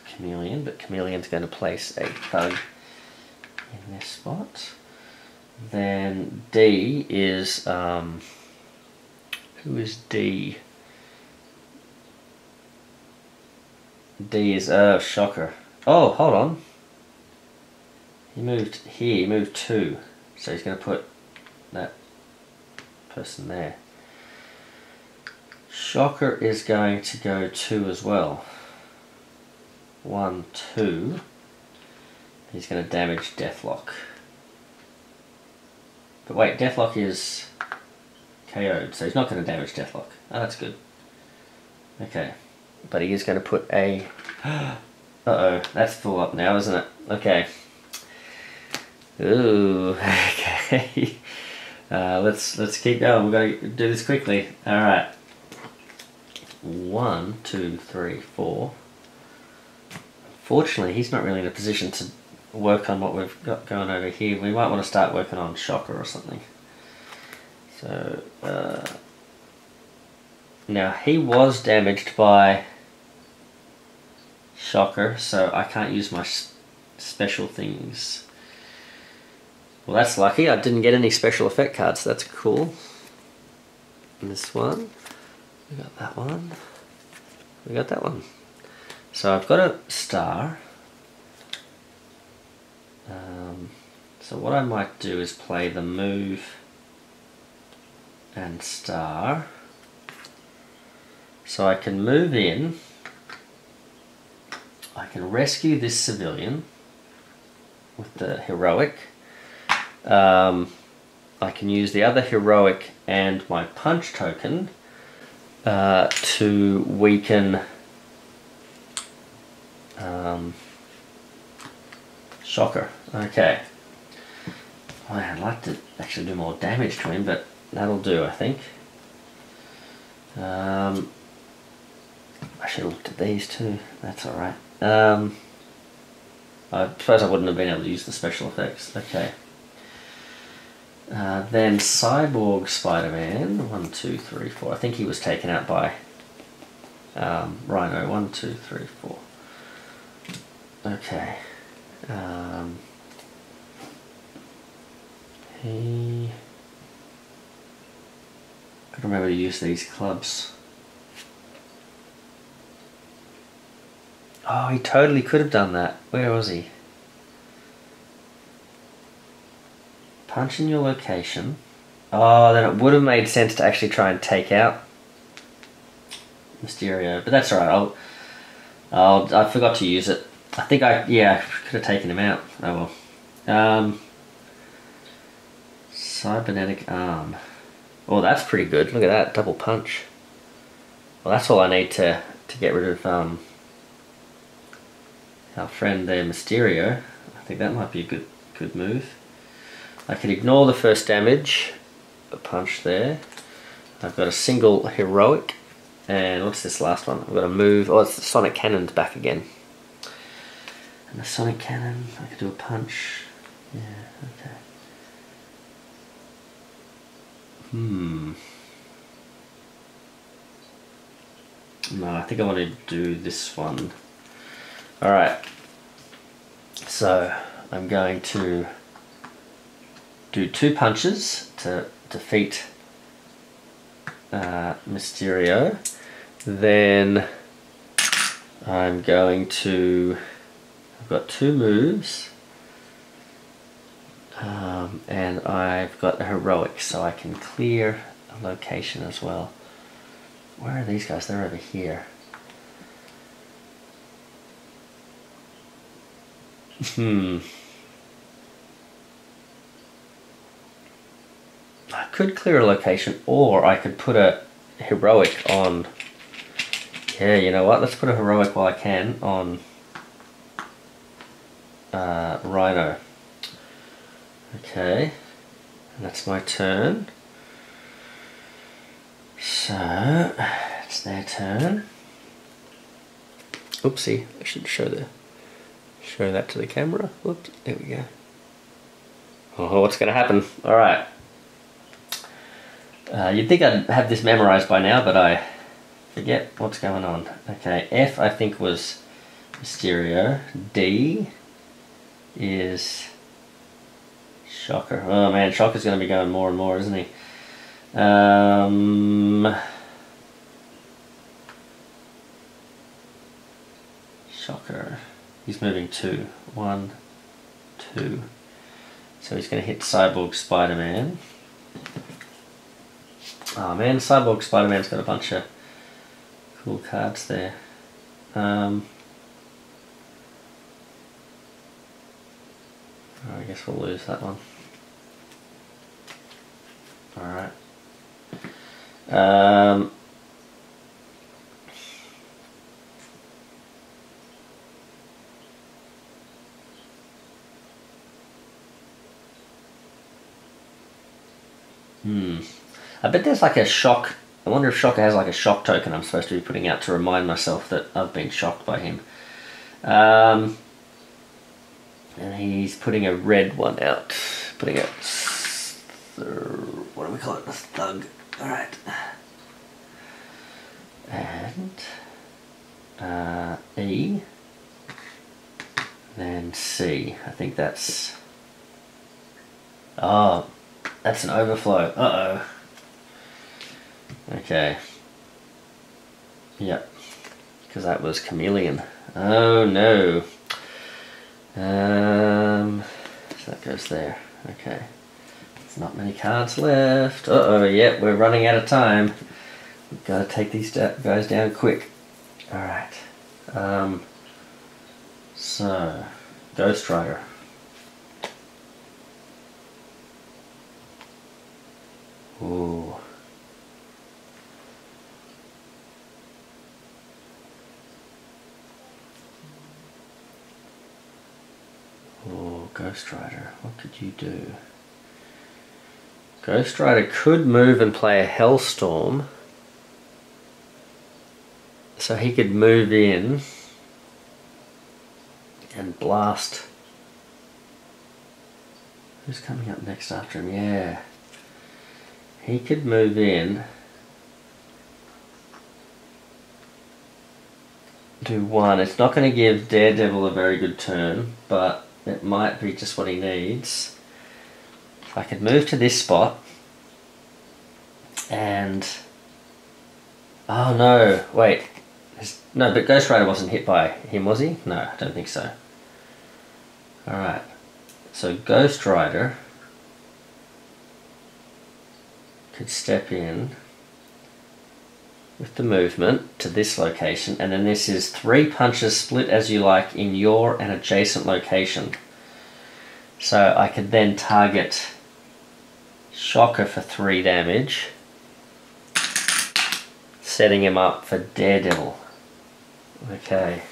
Chameleon, but Chameleon's going to place a thug in this spot. Then D is, who is D? D is, Shocker. Oh, hold on. He moved here, he moved 2. So he's going to put that person there. Shocker is going to go 2 as well. 1, 2. He's going to damage Deathlock. But wait, Deathlock is KO'd, so he's not going to damage Deathlock. Oh, that's good. Okay. But he is going to put a... Uh-oh, that's full up now, isn't it? Okay. Ooh, okay. Let's keep going. We've got to do this quickly. Alright. 1, 2, 3, 4. Fortunately, he's not really in a position to work on what we've got going over here. We might want to start working on Shocker or something. So, now he was damaged by Shocker, so I can't use my special things. Well, that's lucky. I didn't get any special effect cards. That's cool. And this one. We got that one. We got that one. So I've got a star. So what I might do is play the move and star. So I can move in. I can rescue this civilian with the heroic. I can use the other heroic and my punch token to weaken Shocker. Okay. Well, I'd like to actually do more damage to him, but that'll do, I think. I should have looked at these too. That's alright. I suppose I wouldn't have been able to use the special effects. Okay. Then Cyborg Spider-Man. 1, 2, 3, 4. I think he was taken out by Rhino. 1, 2, 3, 4. Okay. He... Gotta remember to use these clubs. Oh, he totally could have done that. Where was he? Punch in your location. Oh, then it would have made sense to actually try and take out Mysterio. But that's alright. I forgot to use it. I think I could have taken him out. Oh well. Cybernetic arm. Oh, that's pretty good. Look at that. Double punch. Well, that's all I need to get rid of our friend there, Mysterio. I think that might be a good move. I can ignore the first damage, a punch there. I've got a single heroic, and what's this last one? I've got a move. Oh, it's the Sonic Cannon's back again. And the Sonic Cannon, I could do a punch. Yeah, okay. No, I think I want to do this one. Alright. So, I'm going to do 2 punches to defeat Mysterio. Then I'm going to... I've got 2 moves. And I've got a heroic, so I can clear a location as well. Where are these guys? They're over here. I could clear a location, or I could put a heroic on... Yeah, you know what? Let's put a heroic while I can on Rhino. Okay, and that's my turn. So, it's their turn. Oopsie, I should show that to the camera. Whoops, there we go. Oh, what's going to happen? Alright. You'd think I'd have this memorized by now, but I forget what's going on. Okay, F I think was Mysterio. D is Shocker. Oh man, Shocker's going to be going more and more, isn't he? Shocker. He's moving 2. 1, 2. So he's going to hit Cyborg Spider-Man. Oh man, Cyborg Spider-Man's got a bunch of cool cards there. I guess we'll lose that one. Alright. I bet there's like a shock. I wonder if Shocker has like a shock token I'm supposed to be putting out to remind myself that I've been shocked by him. And he's putting a red one out. Putting a... what do we call it? A thug. Alright. And... E. Then C. I think that's... Oh, that's an overflow. Uh-oh. Okay. Yep. Because that was Chameleon. Oh no. So that goes there. Okay. There's not many cards left. Uh-oh, yep, we're running out of time. We've got to take these guys down quick. Alright. So, Ghost Rider. Ooh. Oh, Ghost Rider, what could you do? Ghost Rider could move and play a Hellstorm. So he could move in and blast. Who's coming up next after him? Yeah. He could move in, do one. It's not going to give Daredevil a very good turn, but it might be just what he needs. I could move to this spot and... Oh no, wait. No, but Ghost Rider wasn't hit by him, was he? No, I don't think so. Alright, so Ghost Rider could step in with the movement to this location, and then this is 3 punches split as you like in your and adjacent location. So I could then target Shocker for 3 damage, setting him up for Daredevil. Okay.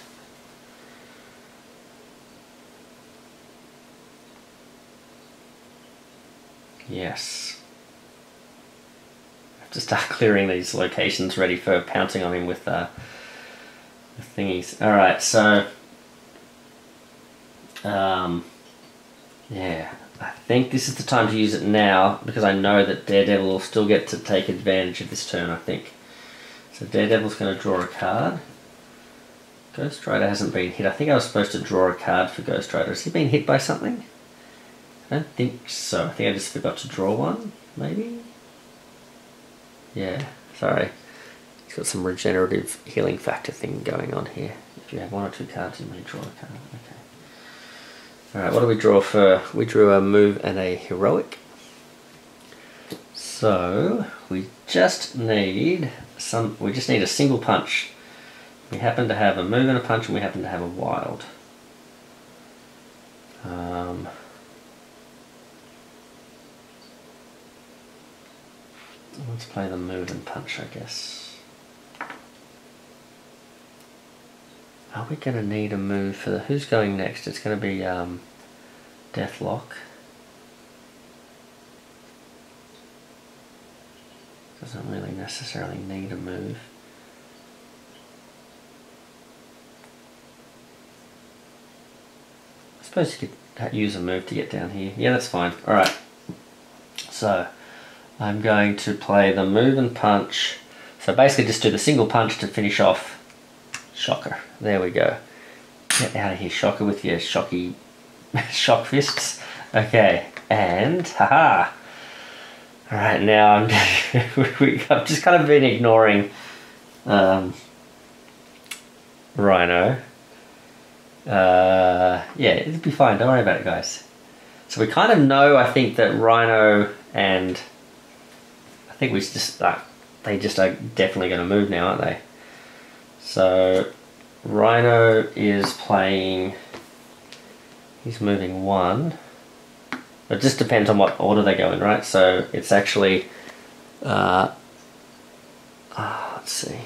Yes. I have to start clearing these locations ready for pouncing on him with thingies. Alright, so... yeah. I think this is the time to use it now, because I know that Daredevil will still get to take advantage of this turn, I think. So Daredevil's going to draw a card. Ghost Rider hasn't been hit. I think I was supposed to draw a card for Ghost Rider. Has he been hit by something? I don't think so. I think I just forgot to draw one, maybe? Yeah, sorry. He's got some regenerative healing factor thing going on here. If you have 1 or 2 cards, you may draw a card. Okay. Alright, what do we draw for? We drew a move and a heroic. So, we just need a single punch. We happen to have a move and a punch, and we happen to have a wild. Let's play the move and punch, I guess. Are we going to need a move for the... Who's going next? It's going to be Deathlock. Doesn't really necessarily need a move. I suppose you could use a move to get down here. Yeah, that's fine. Alright. So, I'm going to play the move and punch. So basically just do the single punch to finish off Shocker. There we go. Get out of here, Shocker, with your shocky shock fists. Okay, and haha. Alright, now I've just kind of been ignoring Rhino. Yeah, it'll be fine, don't worry about it, guys. So we kind of know, I think, that Rhino and I think we just they just are definitely going to move now, aren't they? So Rhino is playing, he's moving 1. It just depends on what order they go in, right? So it's actually, let's see.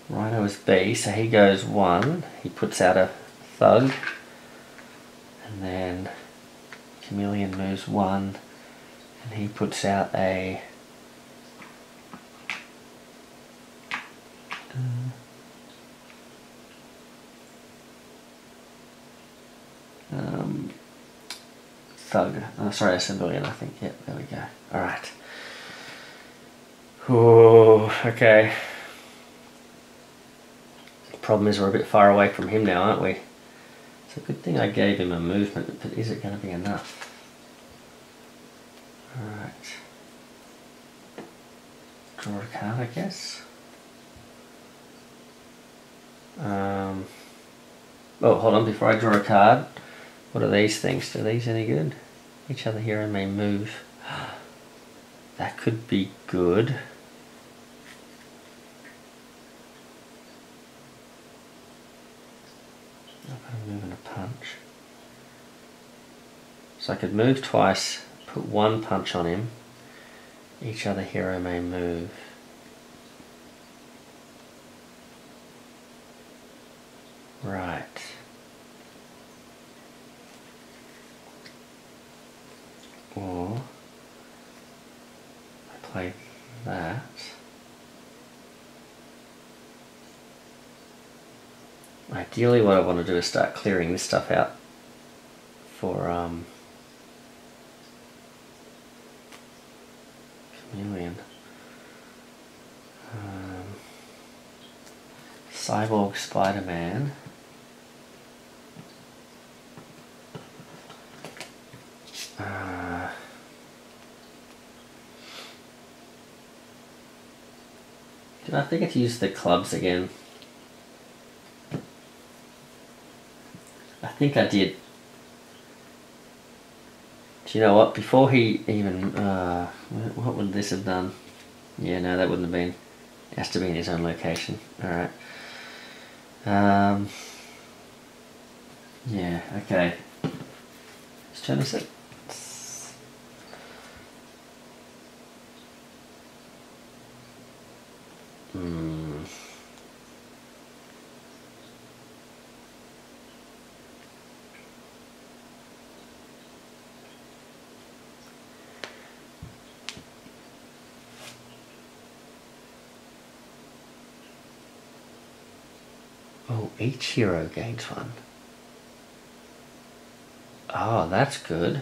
Rhino is B, so he goes 1. He puts out a thug. And then Chameleon moves 1. And he puts out a... thug. Oh, sorry, a civilian, I think. Yep, there we go. Alright. Oh, okay. The problem is we're a bit far away from him now, aren't we? It's a good thing I gave him a movement, but is it going to be enough? Alright. Draw a card, I guess. Oh, hold on, before I draw a card, what are these things? Are these any good? Each other hero may move. That could be good. I've got a move and a punch. So I could move twice, put 1 punch on him. Each other hero may move. Right. play that. Ideally what I want to do is start clearing this stuff out for Chameleon. Cyborg Spider-Man. Did I forget to use the clubs again? I think I did. Do you know what? Before he even... what would this have done? Yeah, no, that wouldn't have been... It has to be in his own location. Alright. Yeah, okay. Whose turn is it? Oh, each hero gains one. Oh, that's good.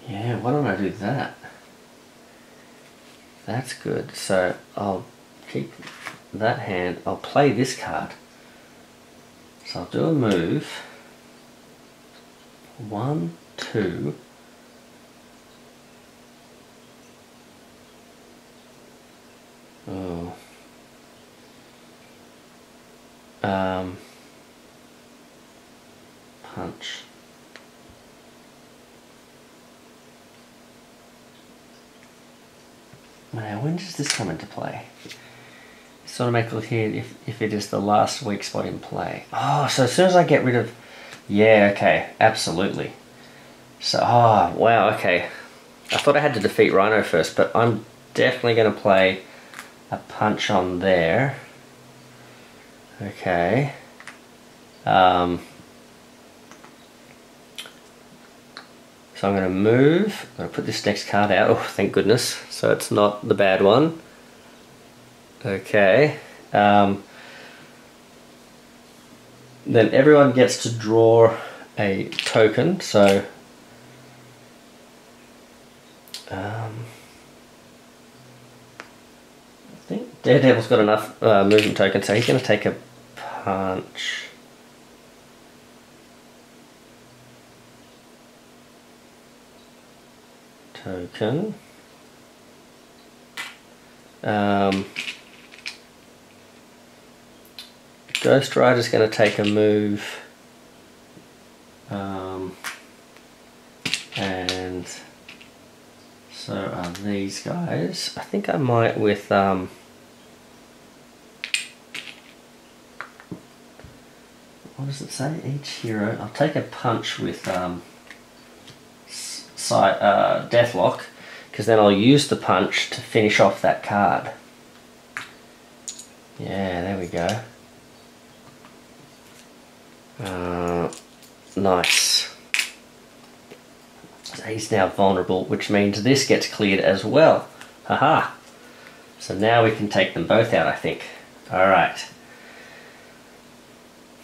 Yeah, why don't I do that? That's good. So I'll keep that hand. I'll play this card. So I'll do a move. 1, 2. Oh. Punch. Now, when does this come into play? It's automatically here if it is the last weak spot in play. Oh, so as soon as I get rid of... Yeah, okay, absolutely. So, oh, wow, okay. I thought I had to defeat Rhino first, but I'm definitely going to play a punch on there. Okay. So I'm going to move. I'm going to put this next card out. Oh, thank goodness. So it's not the bad one. Okay. Then everyone gets to draw a token. So I think Daredevil's got enough movement tokens, so he's going to take a punch. Token. Ghost Rider's going to take a move, and so are these guys. I think I might with what does it say? Each hero. I'll take a punch with Deathlock, because then I'll use the punch to finish off that card. Yeah, there we go. Nice. So he's now vulnerable, which means this gets cleared as well. Haha. So now we can take them both out, I think. Alright.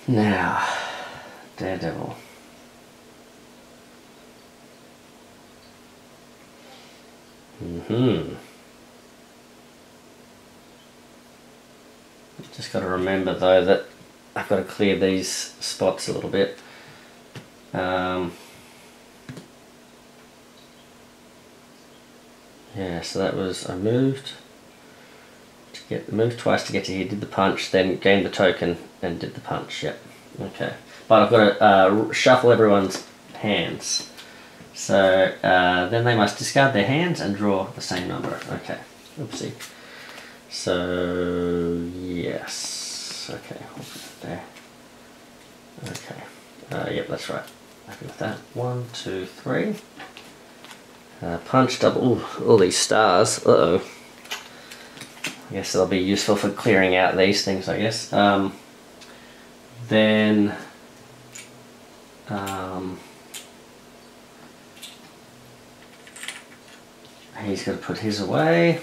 Now, Daredevil. Just got to remember though that I've got to clear these spots a little bit. Yeah, so that was, I moved twice to get to here, did the punch, then gained the token and did the punch. Yep. Okay. But I've got to shuffle everyone's hands. So then they must discard their hands and draw the same number. Okay. Oopsie. So yes. Okay. I'll put it there. Okay. Yep, that's right. Happy with that. 1, 2, 3. Punch double. Ooh, all these stars. Uh-oh. I guess they'll be useful for clearing out these things, I guess. Then... he's got to put his away.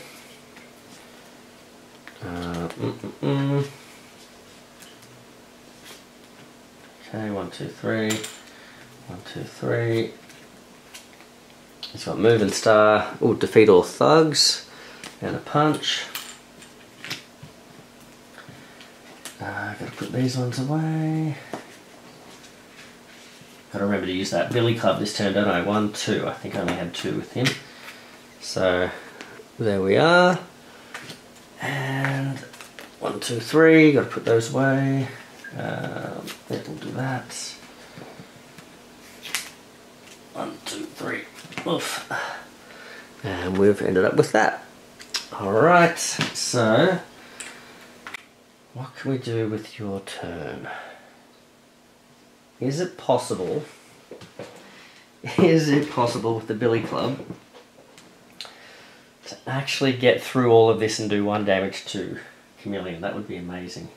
Okay, 1, 2, 3. 1, 2, 3. He's got moving star. Oh, defeat all thugs. And a punch. Gotta put these ones away. Gotta remember to use that billy club this turn, don't I? 1, 2. I think I only had 2 with him. So there we are. And 1, 2, 3. Gotta put those away. We'll do that. 1, 2, 3. Oof. And we've ended up with that. Alright, so what can we do with your turn? Is it possible with the billy club to actually get through all of this and do 1 damage to Chameleon? That would be amazing.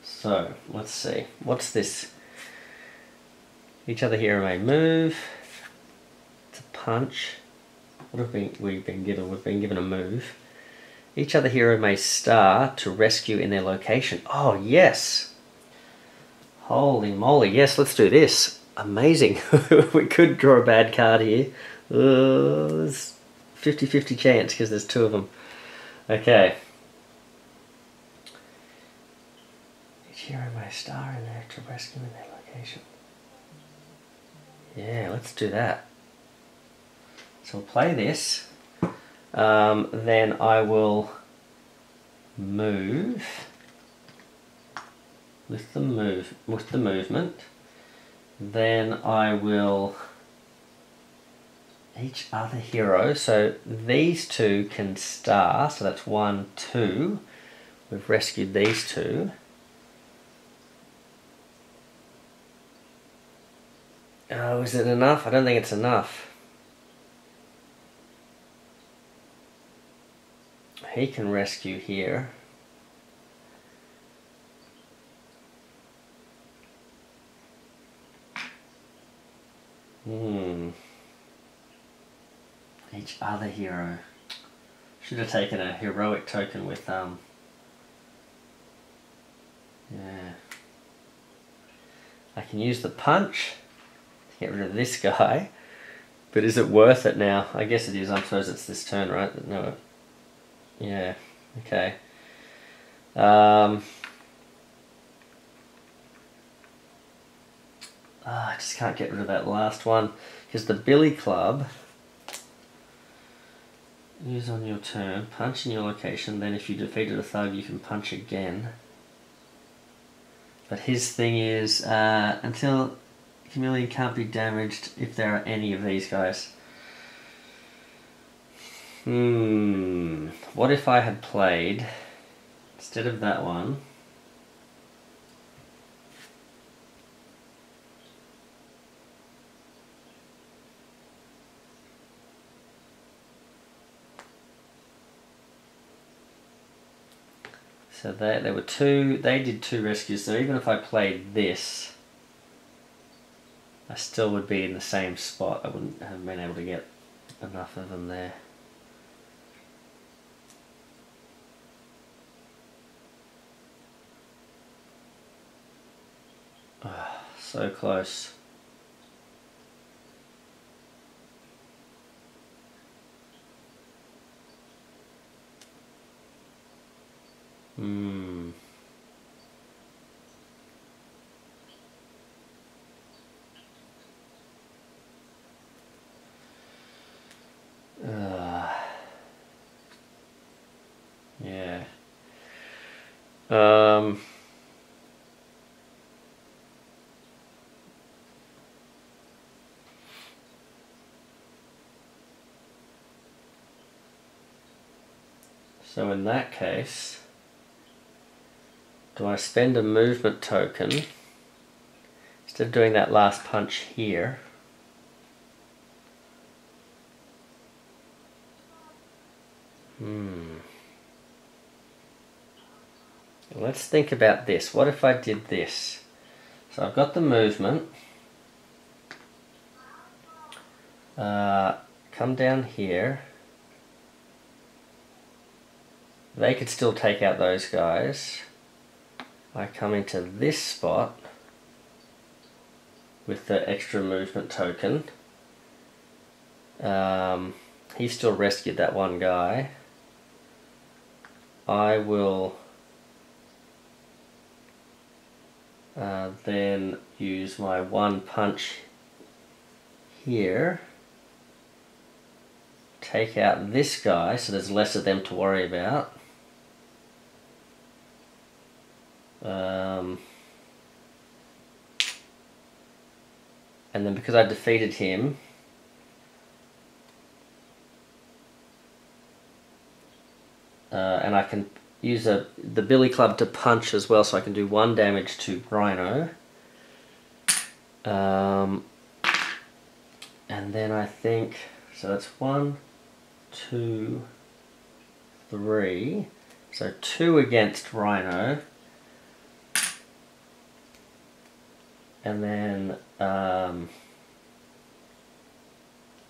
So, let's see. What's this? Each other hero may move. It's a punch. What have we been given? We've been given a move. Each other hero may star to rescue in their location. Oh, yes! Holy moly, yes, let's do this. Amazing. We could draw a bad card here. There's 50-50 chance because there's 2 of them. Okay. Each hero may star in there to rescue in their location. Yeah, let's do that. So we'll play this. Then I will move with the movement. Then I will each other hero. So these 2 can star. So that's 1, 2. We've rescued these 2. Oh, is it enough? I don't think it's enough. He can rescue here. Each other hero. Should have taken a heroic token with yeah. I can use the punch to get rid of this guy. But is it worth it now? I guess it is. I suppose it's this turn, right? No. Yeah, okay. I just can't get rid of that last one because the billy club, use on your turn, punch in your location, then if you defeated a thug you can punch again. But his thing is until Chameleon can't be damaged if there are any of these guys. What if I had played, instead of that one, so there were 2, they did 2 rescues, so even if I played this, I still would be in the same spot. I wouldn't have been able to get enough of them there. So close. Yeah. So in that case, do I spend a movement token instead of doing that last punch here? Let's think about this. What if I did this? So I've got the movement. Come down here. They could still take out those guys. I come into this spot with the extra movement token. He still rescued that one guy. I will then use my one punch here. Take out this guy so there's less of them to worry about. And then because I defeated him, and I can use the billy club to punch as well, so I can do 1 damage to Rhino. And then I think, so that's 1, 2, 3, so 2 against Rhino. And then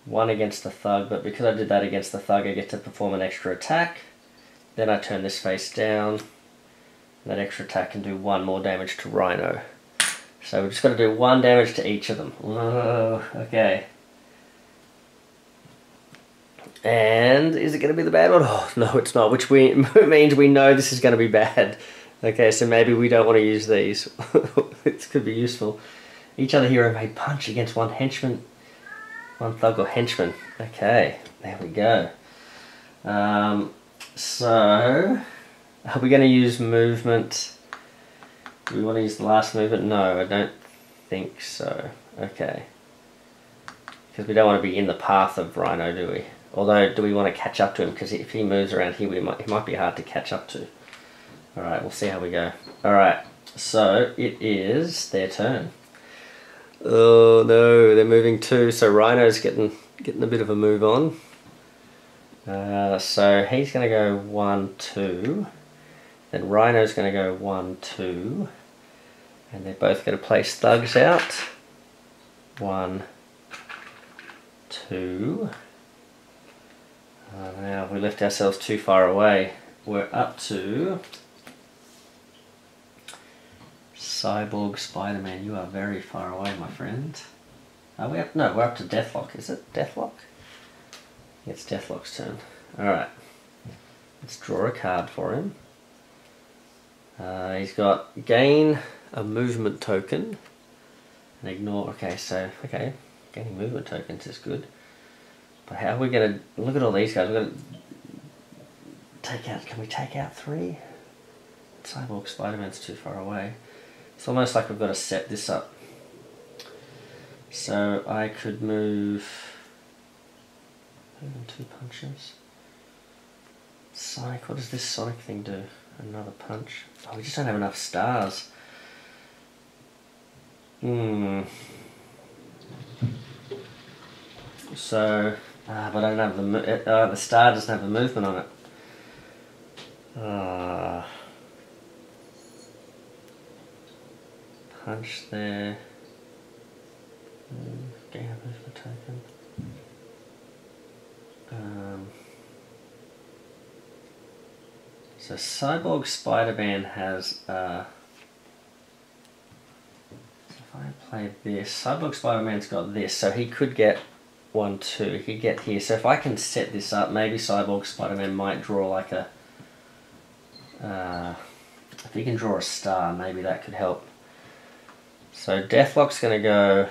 1 against the Thug, but because I did that against the Thug I get to perform an extra attack. Then I turn this face down. That extra attack can do 1 more damage to Rhino. So we've just got to do 1 damage to each of them. Whoa, okay. And is it going to be the bad one? Oh, no it's not, which means we know this is going to be bad. Okay, so maybe we don't want to use these. It could be useful. Each other hero may punch against 1 henchman, 1 thug or henchman. Okay, there we go. So, are we going to use movement? Do we want to use the last movement? No, I don't think so. Okay. Because we don't want to be in the path of Rhino, do we? Although, do we want to catch up to him? Because if he moves around here, he might be hard to catch up to. Alright, we'll see how we go. Alright, so it is their turn. Oh no, they're moving too, so Rhino's getting a bit of a move on. So he's going to go 1, 2. Then Rhino's going to go 1, 2. And they're both going to place thugs out. 1, 2. Now we left ourselves too far away. We're up to Cyborg Spider-Man. You are very far away, my friend. Are we up? No, we're up to Deathlock. Is it Deathlock? It's Deathlock's turn. Alright. Let's draw a card for him. He's got gain a movement token. And ignore. Okay, so, okay. Gaining movement tokens is good. But how are we going to... Look at all these guys. We're going to take out... Can we take out 3? Cyborg Spider-Man's too far away. It's almost like we've got to set this up. So I could move 2 punches. Sonic, what does this Sonic thing do? Another punch. Oh, we just don't have enough stars. So, but I don't have the star doesn't have the movement on it. Punch there. Gain a movement token. So Cyborg Spider-Man has so if I play this, Cyborg Spider-Man's got this, so he could get 1, 2, he could get here. So if I can set this up, maybe Cyborg Spider-Man might draw like a if he can draw a star, maybe that could help. So Deathlock's going to go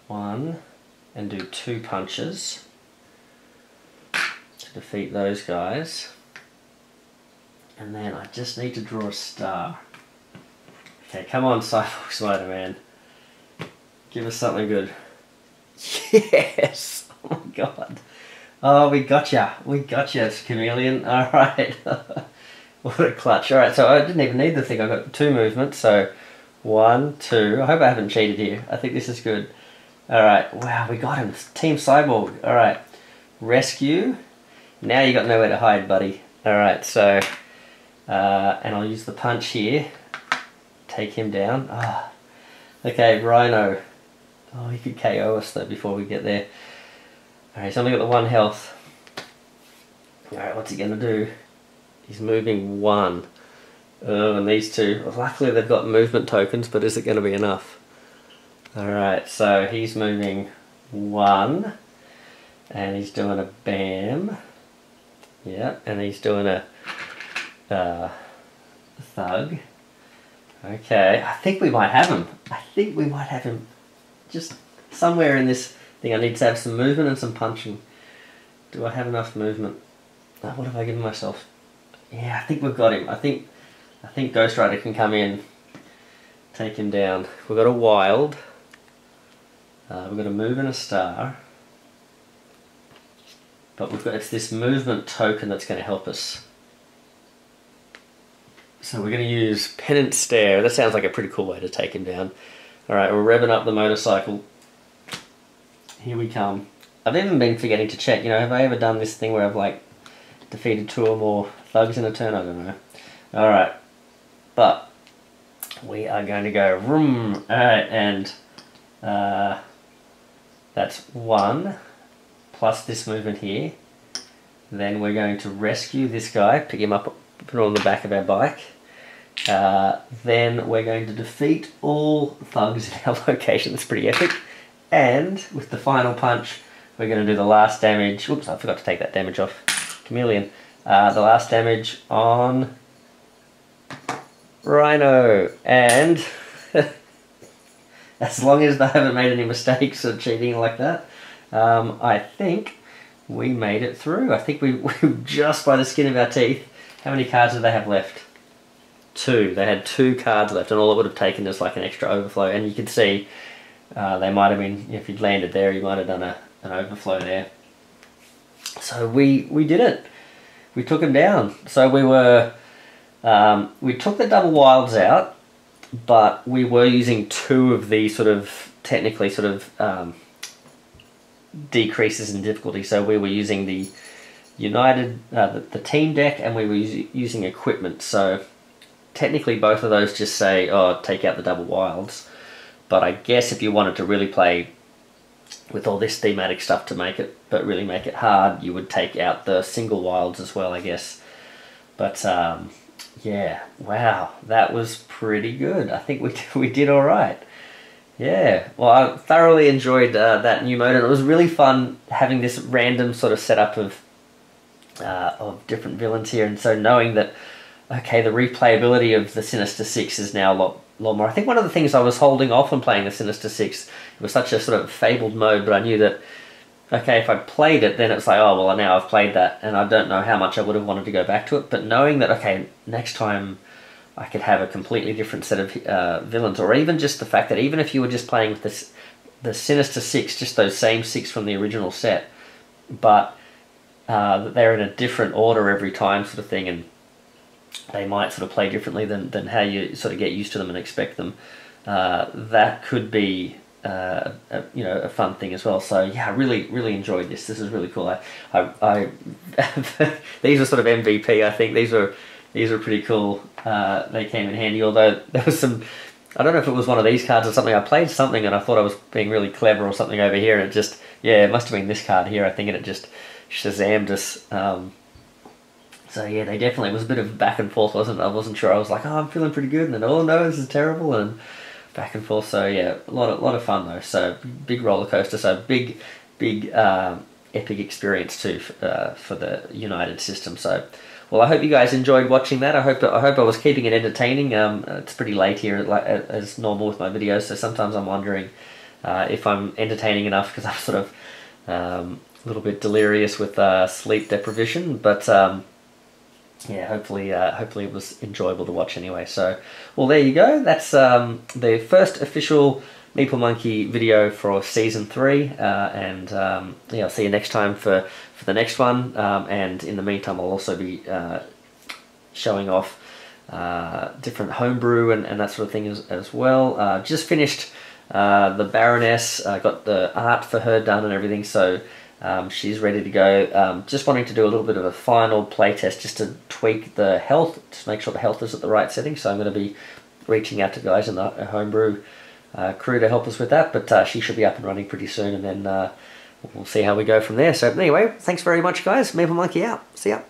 1 and do 2 punches to defeat those guys. And then I just need to draw a star. Okay, come on Cyborg Spider-Man. Give us something good. Yes! Oh my god. Oh, we gotcha. We gotcha, Chameleon. Alright. What a clutch. Alright, so I didn't even need the thing. I got 2 movements, so 1, 2. I hope I haven't cheated here. I think this is good. Alright, wow, we got him. Team Cyborg. Alright. rescue. Now you got nowhere to hide, buddy. Alright, so, and I'll use the punch here. Take him down. Ah. Okay, Rhino. Oh, he could KO us though before we get there. Alright, he's only got the 1 health. Alright, what's he gonna do? He's moving 1. Oh, and these 2. Well, luckily they've got movement tokens, but is it gonna be enough? Alright, so he's moving 1. And he's doing a bam. Yeah, and he's doing a thug. Okay, I think we might have him. I think we might have him just somewhere in this thing. I need to have some movement and some punching. Do I have enough movement? What have I given myself? Yeah, I think we've got him. I think Ghost Rider can come in, take him down. We've got a wild. We've got a move and a star. But it's this movement token that's going to help us. So we're going to use Pennant Stare. That sounds like a pretty cool way to take him down. Alright, we're revving up the motorcycle. Here we come. I've even been forgetting to check, have I ever done this thing where I've like defeated 2 or more thugs in a turn? I don't know. Alright. But we are going to go vroom. Alright, and that's 1 plus this movement here. Then we're going to rescue this guy, pick him up, put him on the back of our bike. Then we're going to defeat all thugs in our location. That's pretty epic. And with the final punch, we're going to do the last damage. Oops, I forgot to take that damage off. Chameleon. The last damage on Rhino. And as long as I haven't made any mistakes or cheating like that, I think we made it through. I think we just by the skin of our teeth. How many cards do they have left? 2. They had 2 cards left, and all it would have taken is like an extra overflow. And you can see they might have been, if you'd landed there, you might have done an overflow there. So we did it. We took them down. So we took the double wilds out, but we were using 2 of the technically decreases in difficulty. So we were using the United, the team deck, and we were using equipment. So technically both of those just say, oh, take out the double wilds. But I guess if you wanted to really play with all this thematic stuff to make it, but really make it hard, you would take out the single wilds as well, I guess. But yeah, wow, that was pretty good. I think we did all right. Yeah, well, I thoroughly enjoyed that new mode, and it was really fun having this random sort of setup of different villains here, and so knowing that, okay, the replayability of the Sinister Six is now a lot more. I think one of the things I was holding off on playing the Sinister Six, it was such a sort of fabled mode, but I knew that, okay, if I played it, then it's like, oh, well, now I've played that, and I don't know how much I would have wanted to go back to it, but knowing that, okay, next time I could have a completely different set of villains, or even just the fact that even if you were just playing with the Sinister Six, just those same 6 from the original set, but they're in a different order every time sort of thing, and they might sort of play differently than how you sort of get used to them and expect them. That could be a fun thing as well. So yeah, I really enjoyed this. This is really cool. I these are sort of MVP. I think these are pretty cool. They came in handy. Although there was some, I don't know if it was one of these cards or something. I played something and I thought I was being really clever or something over here, and it just, yeah, it must have been this card here, I think, and it just Shazammed us. So yeah, they definitely, it was a bit of back and forth, wasn't it? I wasn't sure. I was like, oh, I'm feeling pretty good, and then, oh no, this is terrible, and back and forth. So yeah, a lot of fun though. So big roller coaster. So big epic experience too for the United system. So, well, I hope you guys enjoyed watching that. I hope I was keeping it entertaining. It's pretty late here, as normal with my videos, so sometimes I'm wondering if I'm entertaining enough, because I'm sort of a little bit delirious with sleep deprivation. But yeah, hopefully it was enjoyable to watch anyway. So, well, there you go. That's the first official Meeple Monkey video for Season 3, and yeah, I'll see you next time for the next one, and in the meantime I'll also be showing off different homebrew and that sort of thing as well. Just finished the Baroness, got the art for her done and everything, so She's ready to go. Just wanting to do a little bit of a final playtest just to tweak the health, just make sure the health is at the right setting. So I'm going to be reaching out to guys in the homebrew crew to help us with that. But she should be up and running pretty soon, and then we'll see how we go from there. So anyway, thanks very much, guys. Maple Monkey out. See ya.